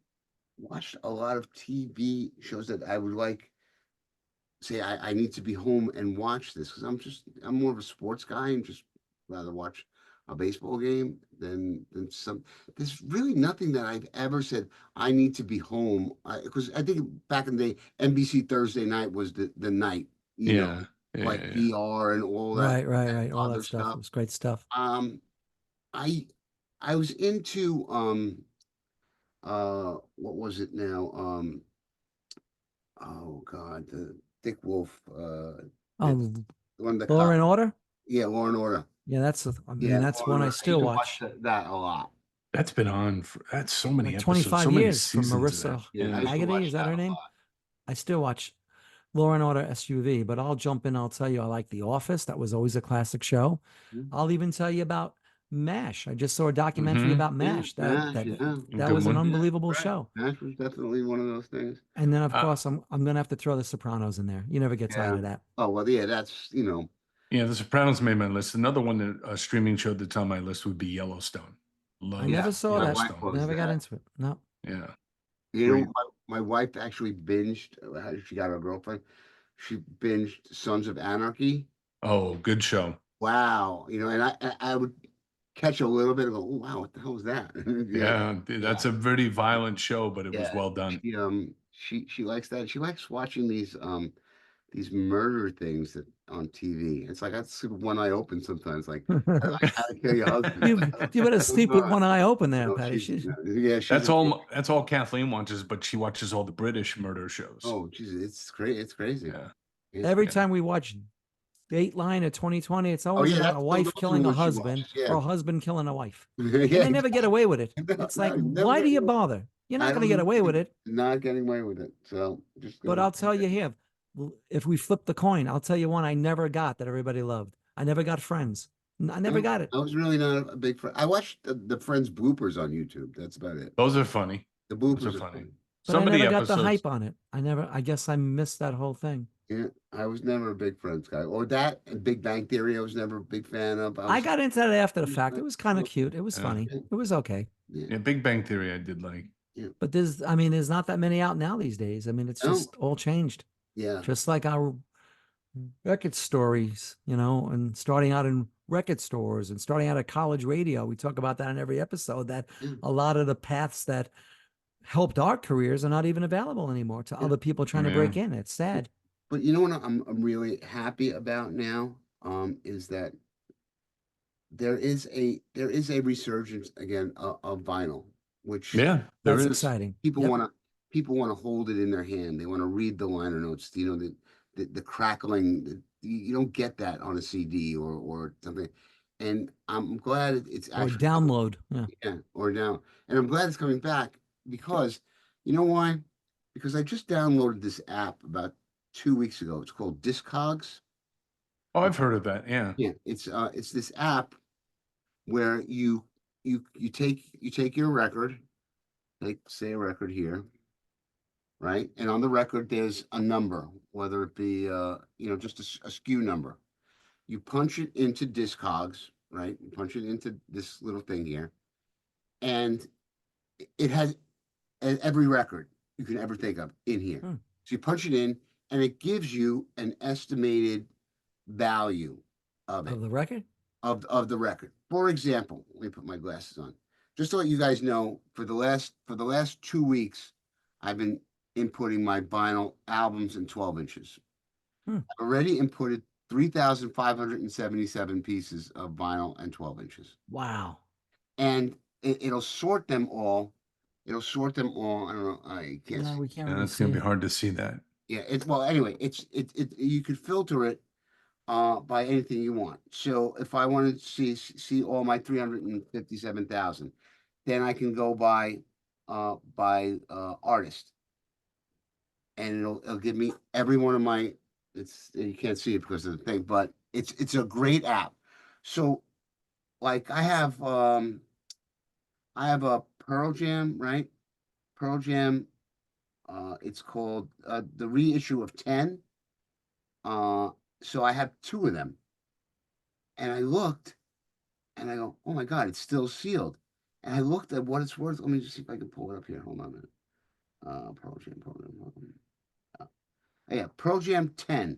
watched a lot of TV shows that I would like say I need to be home and watch this because I'm more of a sports guy and just rather watch a baseball game than some. There's really nothing that I've ever said I need to be home because I think back in the day, NBC Thursday night was the night, Yeah. like Yeah. VR and all Right, right, that right. All other that stuff. It stuff. was great stuff. I I was into what was it now? Oh God, the Dick Wolf it's Oh, the one the Law cop. and Order. Yeah, Law and Order. Yeah, I mean, Yeah, that's Law and one I Order. I used still to watch watch. that a lot. That's been on for that's so many Like episodes, 25 so many years from seasons of that. Marissa Yeah, I Yeah. used to Haggerty. watch Is that that her a name? lot. I still watch Law and Order SUV, but I'll jump in. I'll tell you, I like The Office. That was always a classic show. Mhm. I'll even tell you about MASH. I just saw a documentary Hmm. about Yeah, MASH. Nash, yeah, That Good was an one. yeah, unbelievable right. show. Nash was definitely one of those things. And then, of Uh, course, I'm gonna have to throw The Sopranos in there. You never get tired Yeah. of that. Oh well, yeah, that's yeah, The Sopranos made my list. Another one that a streaming show that's on my list would be Yellowstone. I Love never yeah. saw My that. wife Yellowstone. loves Never got that. into it. No. Yeah. You know, Great. my wife actually binged. She got her girlfriend. She binged Sons of Anarchy. Oh, good show. Wow, and I would catch a little bit of go, oh, wow, what the hell was that? Yeah, Yeah, yeah, that's a very violent show, but it was yeah. well done. She likes that. She likes watching these murder things that on TV. It's like I sleep with one eye open sometimes. Like how to kill your husband. You better sleep with one eye open there, Patty. Yeah, she's That's a all. That's all Kathleen watches, but she watches all the British murder shows. oh, Jesus, it's great. It's crazy. Yeah, It's Every yeah. time we watch Dateline at 2020, it's oh always yeah, about a those wife are the killing a ones she husband watches. Yeah, or a husband killing a wife. And yeah, they never get away with it. exactly. It's No, like, you never why do get. you bother? You're I not going to don't get know. away with it. Not getting away with it. So just But gonna. I'll tell you here, if we flip the coin, I'll tell you one I never got that everybody loved. I never got Friends. I never No, got it. I was really not a big fan. I watched the Friends bloopers on YouTube. That's about it. Those are funny. The Those are bloopers are funny. funny. But I Some of the never got the episodes. hype on it. I guess I missed that whole thing. Yeah, I was never a big Friends guy. Or that and Big Bang Theory, I was never a big fan of. I I was got into that after the fact. It was kind of cute. It was Yeah, funny. yeah, It was okay. yeah, yeah. Big Bang Theory, I did like. yeah. But there's not that many out now these days. I mean, it's No, just all changed. yeah, Just like our record stories, and starting out in record stores and starting out at college radio. We talk about that in every episode, that yeah, a lot of the paths that helped our careers are not even available anymore to yeah. other people trying to Yeah. break in. It's sad. But you know what I'm really happy about now, is that there is a resurgence again of vinyl, which Yeah, there That's is. exciting. people Yep. want to people want to hold it in their hand. They want to read the liner notes. The crackling. You don't get that on a CD or something. And I'm glad it's Or actually coming. download. Yeah. Yeah, or now. And I'm glad it's coming back because you know why? Because I just downloaded this app about 2 weeks ago. It's called Discogs. Oh, I've heard of that. Yeah. Yeah, it's this app where you take your record, like say a record here, right? And on the record there's a number, whether it be just a SKU number. You punch it into Discogs, right? You punch it into this little thing here, and it has every record you can ever think of in here. Hmm. So you punch it in, and it gives you an estimated value of it, Of the record? of the record. For example, let me put my glasses on. Just to let you guys know, for the last 2 weeks, I've been inputting my vinyl albums in 12 inches. Hmm. I've already inputted 3,577 pieces of vinyl and 12 inches. Wow. And it'll sort them all. It'll sort them all. I don't know. I can't No, see. we can't Yeah, really it's gonna see be it. hard to see that. Yeah, anyway, you could filter it by anything you want. So if I wanted to see all my 357,000, then I can go by artist, and it'll give me every one of my. It's you can't see it because of the thing, but it's a great app. So like I have a Pearl Jam, right? Pearl Jam. It's called the reissue of 10. Uh, so I have two of them, and I looked. And I go, oh my God, it's still sealed. And I looked at what it's worth. Let me just see if I can pull it up here. Hold on a minute. Pearl Jam. Yeah, Pro Jam 10.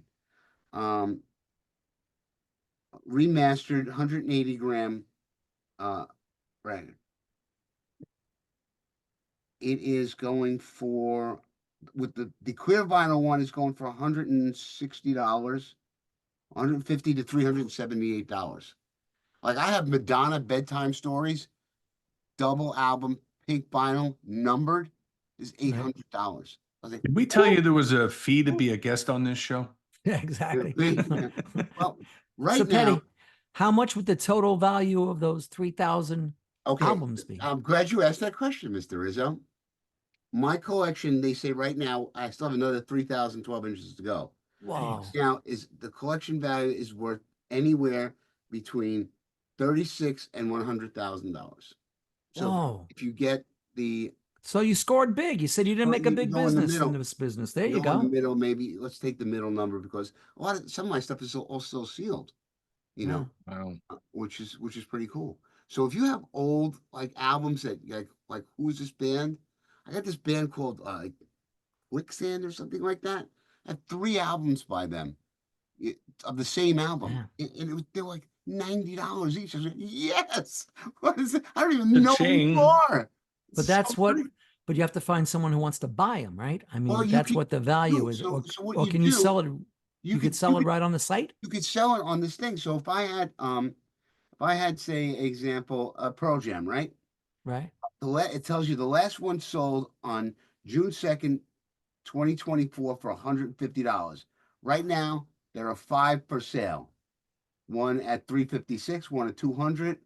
Um, Remastered 180 gram record. It is going for, with the clear vinyl one is going for $160, 150 to $378. Like I have Madonna Bedtime Stories, double album, pink vinyl, numbered, is Right. $800. I was like, Did we tell you there was a fee to be a guest on this show? Yeah, exactly. well, So right now, Petty, how much would the total value of those 3,000 okay, albums be? I'm glad you asked that question, Mr. Rizzo. My collection, they say right now, I still have another 3,012 inches to go. Whoa. Now, is the collection value is worth anywhere between 36 and $100,000. So Whoa. if you get the, So you scored big. You said you didn't well, make a you big go in the business in middle, this business. There you you go in the go. middle, maybe let's take the middle number because a lot of some of my stuff is also sealed, you Yeah. know, Wow. which is pretty cool. So if you have old like albums that like who's this band? I got this band called Quicksand or something like that. I have 3 albums by them of the same album, Yeah. and they're like $90 each. I was like, yes. What is it? I don't even The know who you chain. are. But It's that's so what, great. but you have to find someone who wants to buy them, right? I Well, mean, you that's could what the value do is. so. What Or you can you do, sell it? you You could could you sell it could right on the site, you could sell it on this thing. So if I had say example a Pearl Jam, right? right? It tells you the last one sold on June 2nd, 2024 for $150. Right now, there are 5 for sale. One at 356, one at 200,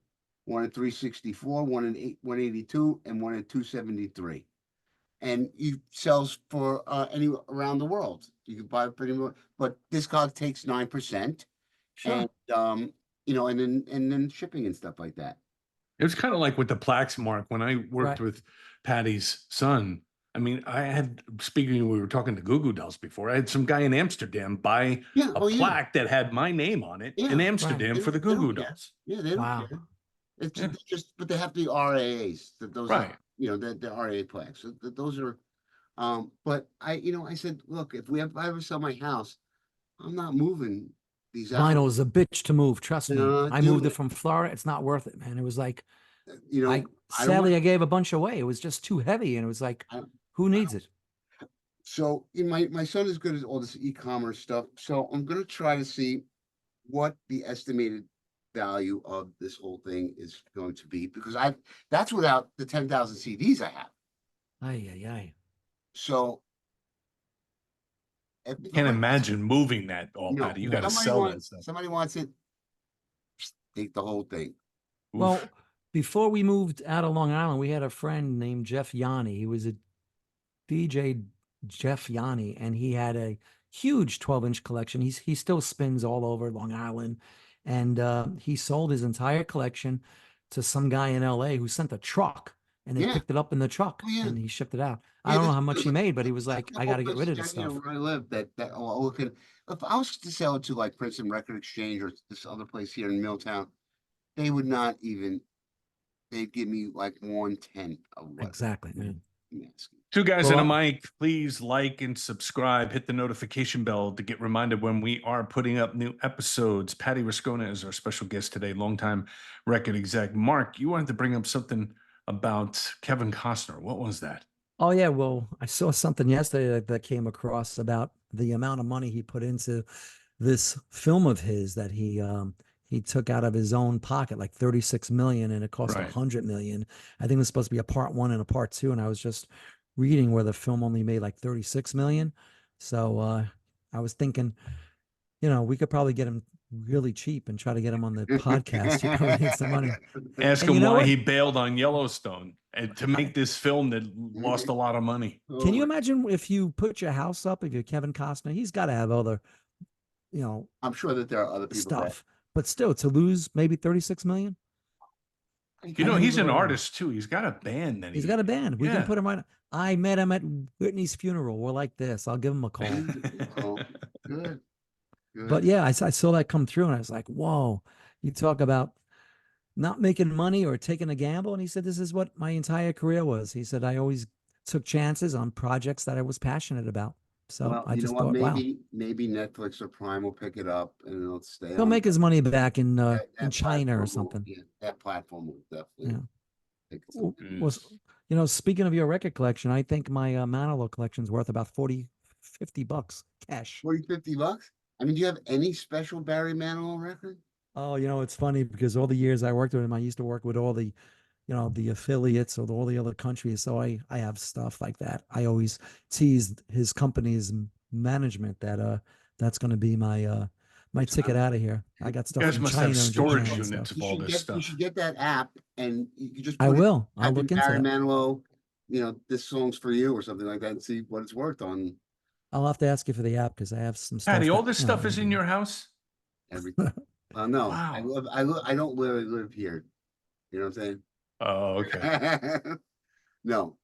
one at 364, one at 182, and one at 273. And it sells for any around the world. You can buy it pretty much, but Discog takes 9%, Sure. and and then shipping and stuff like that. It was kind of like with the plaques, Mark, when I worked Right. with Patty's son. I mean, I had, speaking, we were talking to Goo Goo Dolls before. I had some guy in Amsterdam buy Yeah. a Oh yeah. plaque that had my name on it in Yeah. Right. Amsterdam for the They Goo Goo don't care. Dolls. Yeah, they don't Wow. care. It's Yeah, just, but they have to be RAAs. That those are, right. the RAA plaques. So those are. But I said, look, if I ever sell my house, I'm not moving these out. Vinyl is a bitch to move. Trust me. I moved Doing it it. from Florida. It's not worth it, man. It was like, You know, I don't sadly, want. I gave a bunch away. It was just too heavy. And it was like, I, who needs it? so my son is good at all this e-commerce stuff. So I'm gonna try to see what the estimated value of this whole thing is going to be because that's without the 10,000 CDs I have. Ay, ay, ay. So if Can't somebody wants, imagine moving that all, no, Patty. You got No. to sell that stuff. somebody wants it, take the whole thing. Oof. Well, before we moved out of Long Island, we had a friend named Jeff Yanni. He was a DJ, Jeff Yanni, and he had a huge 12-inch collection. He still spins all over Long Island, and he sold his entire collection to some guy in LA who sent a truck, and they Yeah. picked it up in the truck, Oh, yeah. and he shipped it out. I Yeah, don't know there's how much he made, but he was there's a like, I couple got to get rid places of this down here stuff. where I live that looking. If I was to sell it to like Princeton Record Exchange or this other place here in Milltown, they would not even. They'd give me like 1/10 of what Exactly. Yeah. I'm asking. Two guys and a Well, mic. Please like and subscribe. Hit the notification bell to get reminded when we are putting up new episodes. Paddy Rascona is our special guest today, longtime record exec. Mark, you wanted to bring up something about Kevin Costner. What was that? oh yeah, well, I saw something yesterday that came across about the amount of money he put into this film of his that he took out of his own pocket, like 36 million, and it cost Right. 100 million. I think it was supposed to be a part one and a part two, and I was just reading where the film only made like 36 million. So I was thinking, we could probably get him really cheap and try to get him on the podcast. He probably needs the money. Ask And you him know why what? he bailed on Yellowstone and to make this film that lost a lot of money. Can you Oh, imagine if you put your house up, if you're Kevin Costner, he's got to have other, I'm sure that there are other people that stuff, but still to lose maybe 36 million. You know, I he's move an it all. artist too. He's got a band that He's got a band. We can Yeah. put him right. I met him at Whitney's funeral. We're like this. I'll give him a call. Oh, good. But yeah, I saw that come through and I was like, whoa, you talk about not making money or taking a gamble. And he said, this is what my entire career was. He said, I always took chances on projects that I was passionate about. So Well, I you know just what? thought, wow, Maybe Netflix or Prime will pick it up and it'll stay he'll on make his money back in that China or platform. something. Yeah, that platform will definitely Yeah. pick W- something. Was, speaking of your record collection, I think my Manilow collection's worth about 40, $50 cash. 40, $50. I mean, do you have any special Barry Manilow record? Oh, it's funny because all the years I worked with him, I used to work with all the, the affiliates of all the other countries. So I have stuff like that. I always teased his company's management that that's going to be my ticket out of here. I got You stuff guys from must have China and Japan storage and units stuff. of all this You stuff. should get that app and you can just I put it, will. I'll type in look into Barry that. Manilow, this song's for you or something like that and see what it's worth on I'll have to ask you for the app because I have some stuff. Patty, all that, this stuff is in your house? everything. No, Wow. I don't really live here. You know what I'm Oh, okay. saying? No,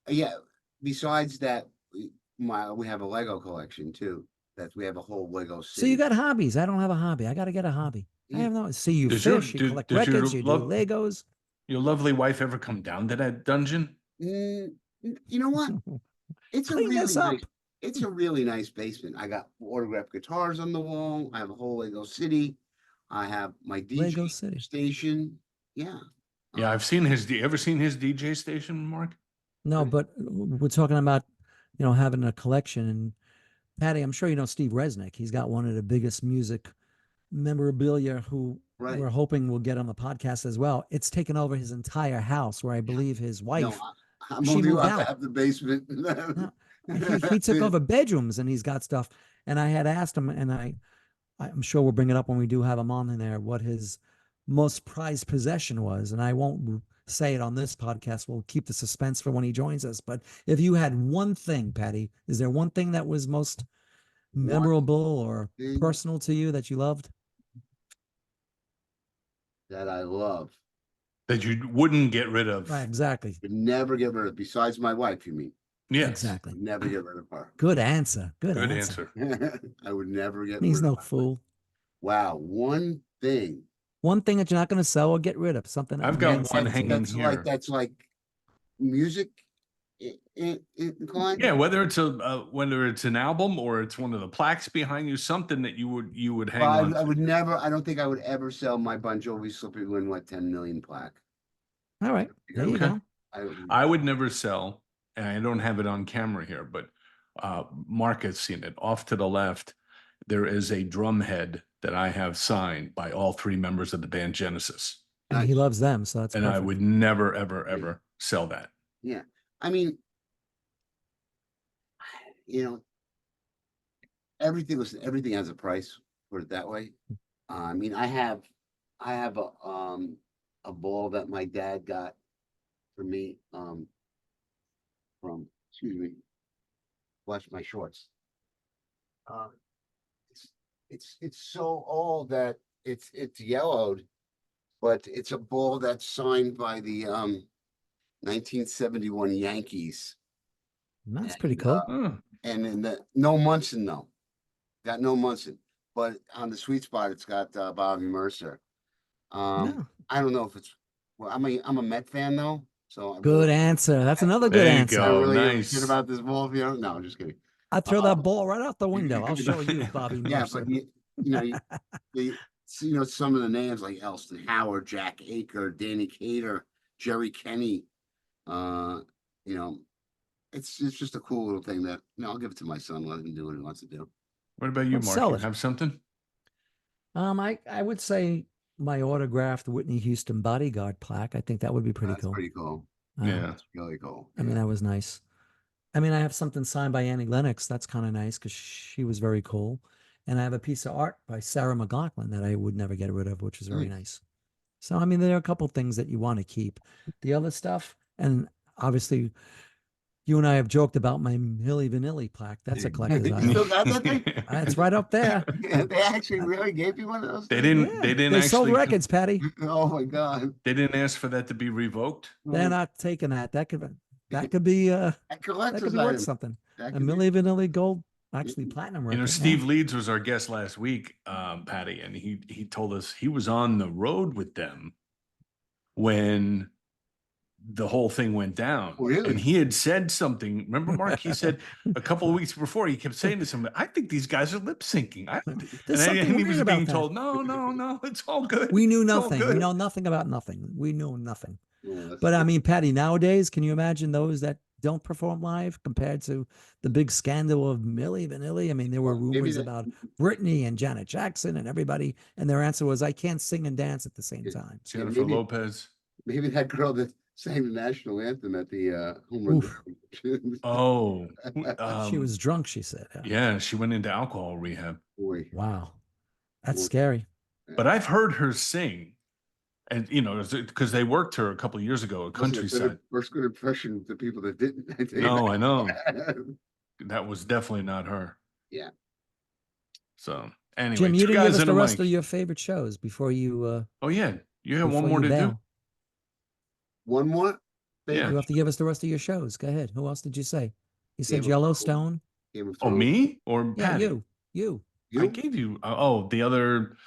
yeah, besides that, we have a Lego collection too, that we have a whole Lego So you city. got hobbies. I don't have a hobby. I got to get a hobby. I Yeah. have no. See, you Does your fish, you do, collect does your records, you do Legos. your lovely wife ever come down to that dungeon? You know what? It's a Clean this really up. nice, it's a really nice basement. I got autographed guitars on the wall. I have a whole Lego city. I have my Lego DJ City. station. Yeah. Yeah, I've seen his. You ever seen his DJ station, Mark? No, but we're talking about, having a collection. And Patty, I'm sure you know Steve Resnick. He's got one of the biggest music memorabilia who Right. we're hoping will get on the podcast as well. It's taken over his entire house where I believe his wife, No, I'm she only moved allowed to out. have the basement. No, he took over bedrooms and he's got stuff. And I had asked him, and I'm sure we'll bring it up when we do have him on in there, what his most prized possession was. And I won't say it on this podcast. We'll keep the suspense for when he joins us. But if you had one thing, Patty, is there one thing that was most memorable or thing personal to you that you loved? that I love, That you wouldn't get rid of. Right, exactly. would never get rid of, besides my wife, you mean? Yes. Exactly. Would never get rid of her. Good answer. Good Good answer. answer. I would never get He's rid no of her. fool. Wow, one thing. One thing that you're not going to sell or get rid of, something that I've got means one something to you. hanging That's here. like music inclined. Yeah, whether it's an album or it's one of the plaques behind you, something that you would hang on I to. would never, I don't think I would ever sell my Bon Jovi Slippy When Wet 10 million plaque. All right. There you Okay. go. I would never sell, and I don't have it on camera here, but Mark has seen it. Off to the left, there is a drum head that I have signed by all three members of the band Genesis. And he loves them, so that's And perfect. I would never, ever, ever sell that. Yeah. I mean, everything has a price, put it that way. I mean, I have a ball that my dad got for me, from, excuse me, watch my shorts. It's so old that it's yellowed, but it's a ball that's signed by the 1971 Yankees. That's pretty cool. And in no Munson though. Got no Munson. But on the sweet spot, it's got Bobby Mercer. No. I don't know if it's I'm a Met fan though. So Good answer. That's another good There you answer. I go. really give a Nice. shit about this ball if you don't. No, I'm just kidding. I'd throw that ball right out the window. I'll show you, Bobby Yeah, Mercer. but some of the names like Elston Howard, Jack Aker, Danny Cater, Jerry Kenny. It's just a cool little thing that I'll give it to my son, let him do what he wants to do. What about you, Let's Mark? sell You it. have something? I would say my autographed Whitney Houston bodyguard plaque. I think that would be pretty That's cool. pretty cool. Yeah. That's really cool. I mean, that was nice. I mean, I have something signed by Annie Lennox. That's kind of nice because she was very cool. And I have a piece of art by Sarah McLachlan that I would never get rid of, which is very nice. So, I mean, there are a couple things that you want to keep. The other stuff, and obviously, you and I have joked about my Milli Vanilli plaque. That's a collector's You item. still got that thing? It's right up there. They actually really gave you one of those They things? didn't. Yeah, They didn't they actually. sold records, Patty. Oh my God. They didn't ask for that to be revoked. They're not taking that. That could be A that collector's could be worth item. something. That A could be- Milli Vanilli gold, actually platinum record. You know, yeah. Steve Leeds was our guest last week, Patty, and he told us he was on the road with them when the whole thing went down. Oh, really? And he had said something. Remember, Mark? He said a couple of weeks before, he kept saying to somebody, "I think these guys are lip syncing." There's something And he weird was about being that. told, "No, it's all good. We knew It's all nothing. We good." know nothing about nothing. We know nothing. Yeah, But I mean, Patty, nowadays, can you imagine those that don't perform live compared to the big scandal of Milli Vanilli? I mean, there were Well, maybe rumors that- about Britney and Janet Jackson and everybody, and their answer was, "I can't sing and dance at the same time." Jennifer maybe- Lopez. maybe that girl that sang the national anthem at the home run. Oof. Oh, She was drunk, she said. yeah, she went into alcohol rehab. Boy. Wow, that's Well, scary. But I've heard her sing, and because they worked her a couple of years ago at Wasn't a Countryside. first good impression to people that didn't. I tell you No, that. I know. That was definitely not her. Yeah. So anyway, Jim, you two didn't give guys us and the a rest mic. of your favorite shows before you. Oh yeah, you have one before more you to do. bail. One more. Yeah. You have to give us the rest of your shows. Go ahead. Who else did you say? You said Game of Yellowstone. Game of Oh, Thrones. me or Yeah, Patty? you. I You? gave you. The other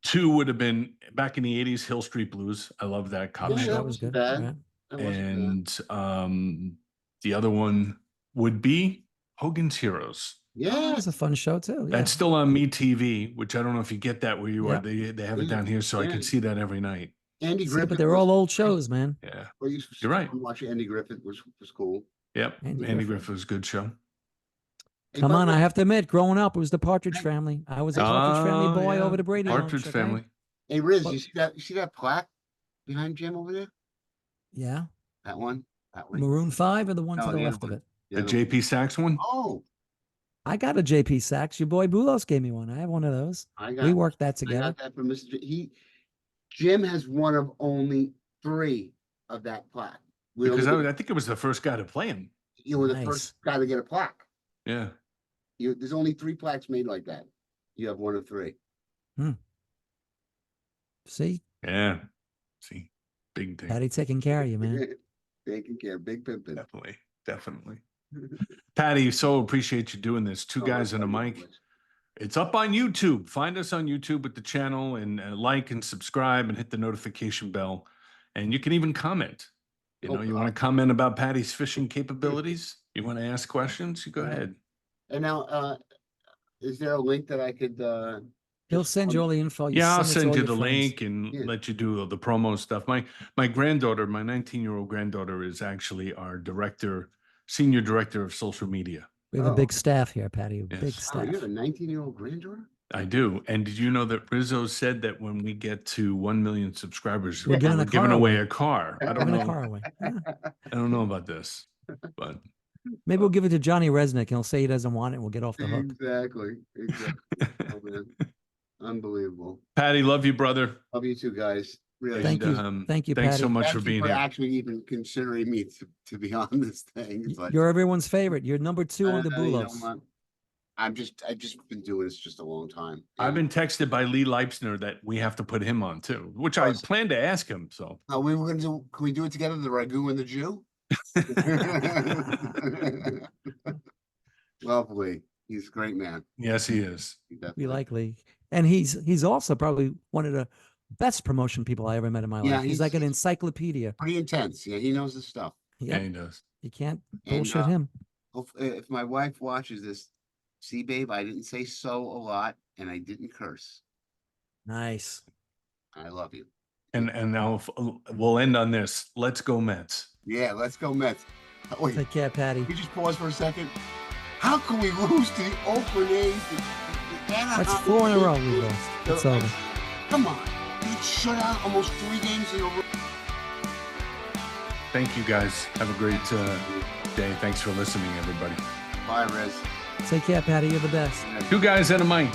two would have been back in the '80s. Hill Street Blues. I love that cop Yeah, Yeah, show. that was wasn't good. bad. Right. That wasn't bad. And the other one would be Hogan's Heroes. That Yeah. was a fun show too. Yeah. That's still on Me TV, which I don't know if you get that where you are. Yeah. They have it Yeah, down here, so I yeah. can see that every night. Andy See, Griffith. but they're was- all old shows, man. Yeah. Well, you You're right. Watch Andy Griffith was cool. Yep. Andy Andy Griffith. Griffith was a good show. Hey, Come by on, the I way, have to admit, growing up, it was the Partridge Hey. Family. I was a Partridge Family Oh, boy yeah. over the Brady Partridge Bunch. Okay? Family. Hey Riz, What- you see that plaque behind Jim over there? Yeah. That one. That one. Maroon 5 or the one No, to the the other left of one. it? The The other JP Sachs one. Oh, I got a JP Sachs. Your boy Bulos gave me one. I have one of those. I got. We worked that I together. got that from Mr. Jim has one of only 3 of that plaque. We Because only I think it was the first guy to play him. you were the Nice. first guy to get a plaque. Yeah. There's only 3 plaques made like that. You have 1 of 3. See, Yeah. See, big thing. Patty taking care of you, man. Taking care, big pimpin'. Definitely. Patty, so appreciate you doing this. Two guys and a mic. It's up on YouTube. Find us on YouTube with the channel and like and subscribe and hit the notification bell. And you can even comment. You know, you want to comment about Patty's fishing capabilities? You want to ask questions? You go ahead. And now, is there a link that I could? He'll just send you all the info. You Yeah, I'll it to send all you your the friends. link and Yeah. let you do the promo stuff. My granddaughter, my 19-year-old granddaughter, is actually our senior director of social media. We have a Oh. big staff here, Patty. A big Yes. Oh, staff. you have a 19-year-old granddaughter? I do. And did you know that Rizzo said that when we get to 1 million subscribers, We're giving a giving car away away. a car? I don't Giving a know. car away. Yeah. I don't know about this, but Maybe we'll give it to Johnny Resnick and he'll say he doesn't want it. And we'll get off the hook. Exactly. Oh, man. Unbelievable. Patty, love you, brother. Love you too, guys. Really. Thank you. Thank you, Thanks Patty. so much Thank for you being for here. actually even considering me to be on this thing. It's like, You're everyone's favorite. You're number 2 on the you know Bulos. what? I've just been doing this just a long time. I've And, been texted by Lee Leipzner that we have to put him on too, which I plan to ask him. So we were gonna do. Can we do it together? The Ragu and the Jew. Lovely. He's a great man. yes, he is. He definitely- We like Lee. And he's also probably one of the best promotion people I ever met in my Yeah, life. He's like an he's- encyclopedia. pretty intense. Yeah, he knows his stuff. Yeah, Yep. he does. You can't And, bullshit him. If my wife watches this, see, babe, I didn't say so a lot, and I didn't curse. Nice. I love you. And now we'll end on this. Let's go Mets. Yeah, let's go Mets. Wait, Take care, Patty. we just pause for a second. How can we lose to the Oakland A's? That's 4 in a row we lost. It's over. Come on. They shut out almost 3 games in a row. Thank you guys. Have a great day. Thanks for listening, everybody. Bye, Riz. Take care, Patty. You're the best. Two guys and a mic.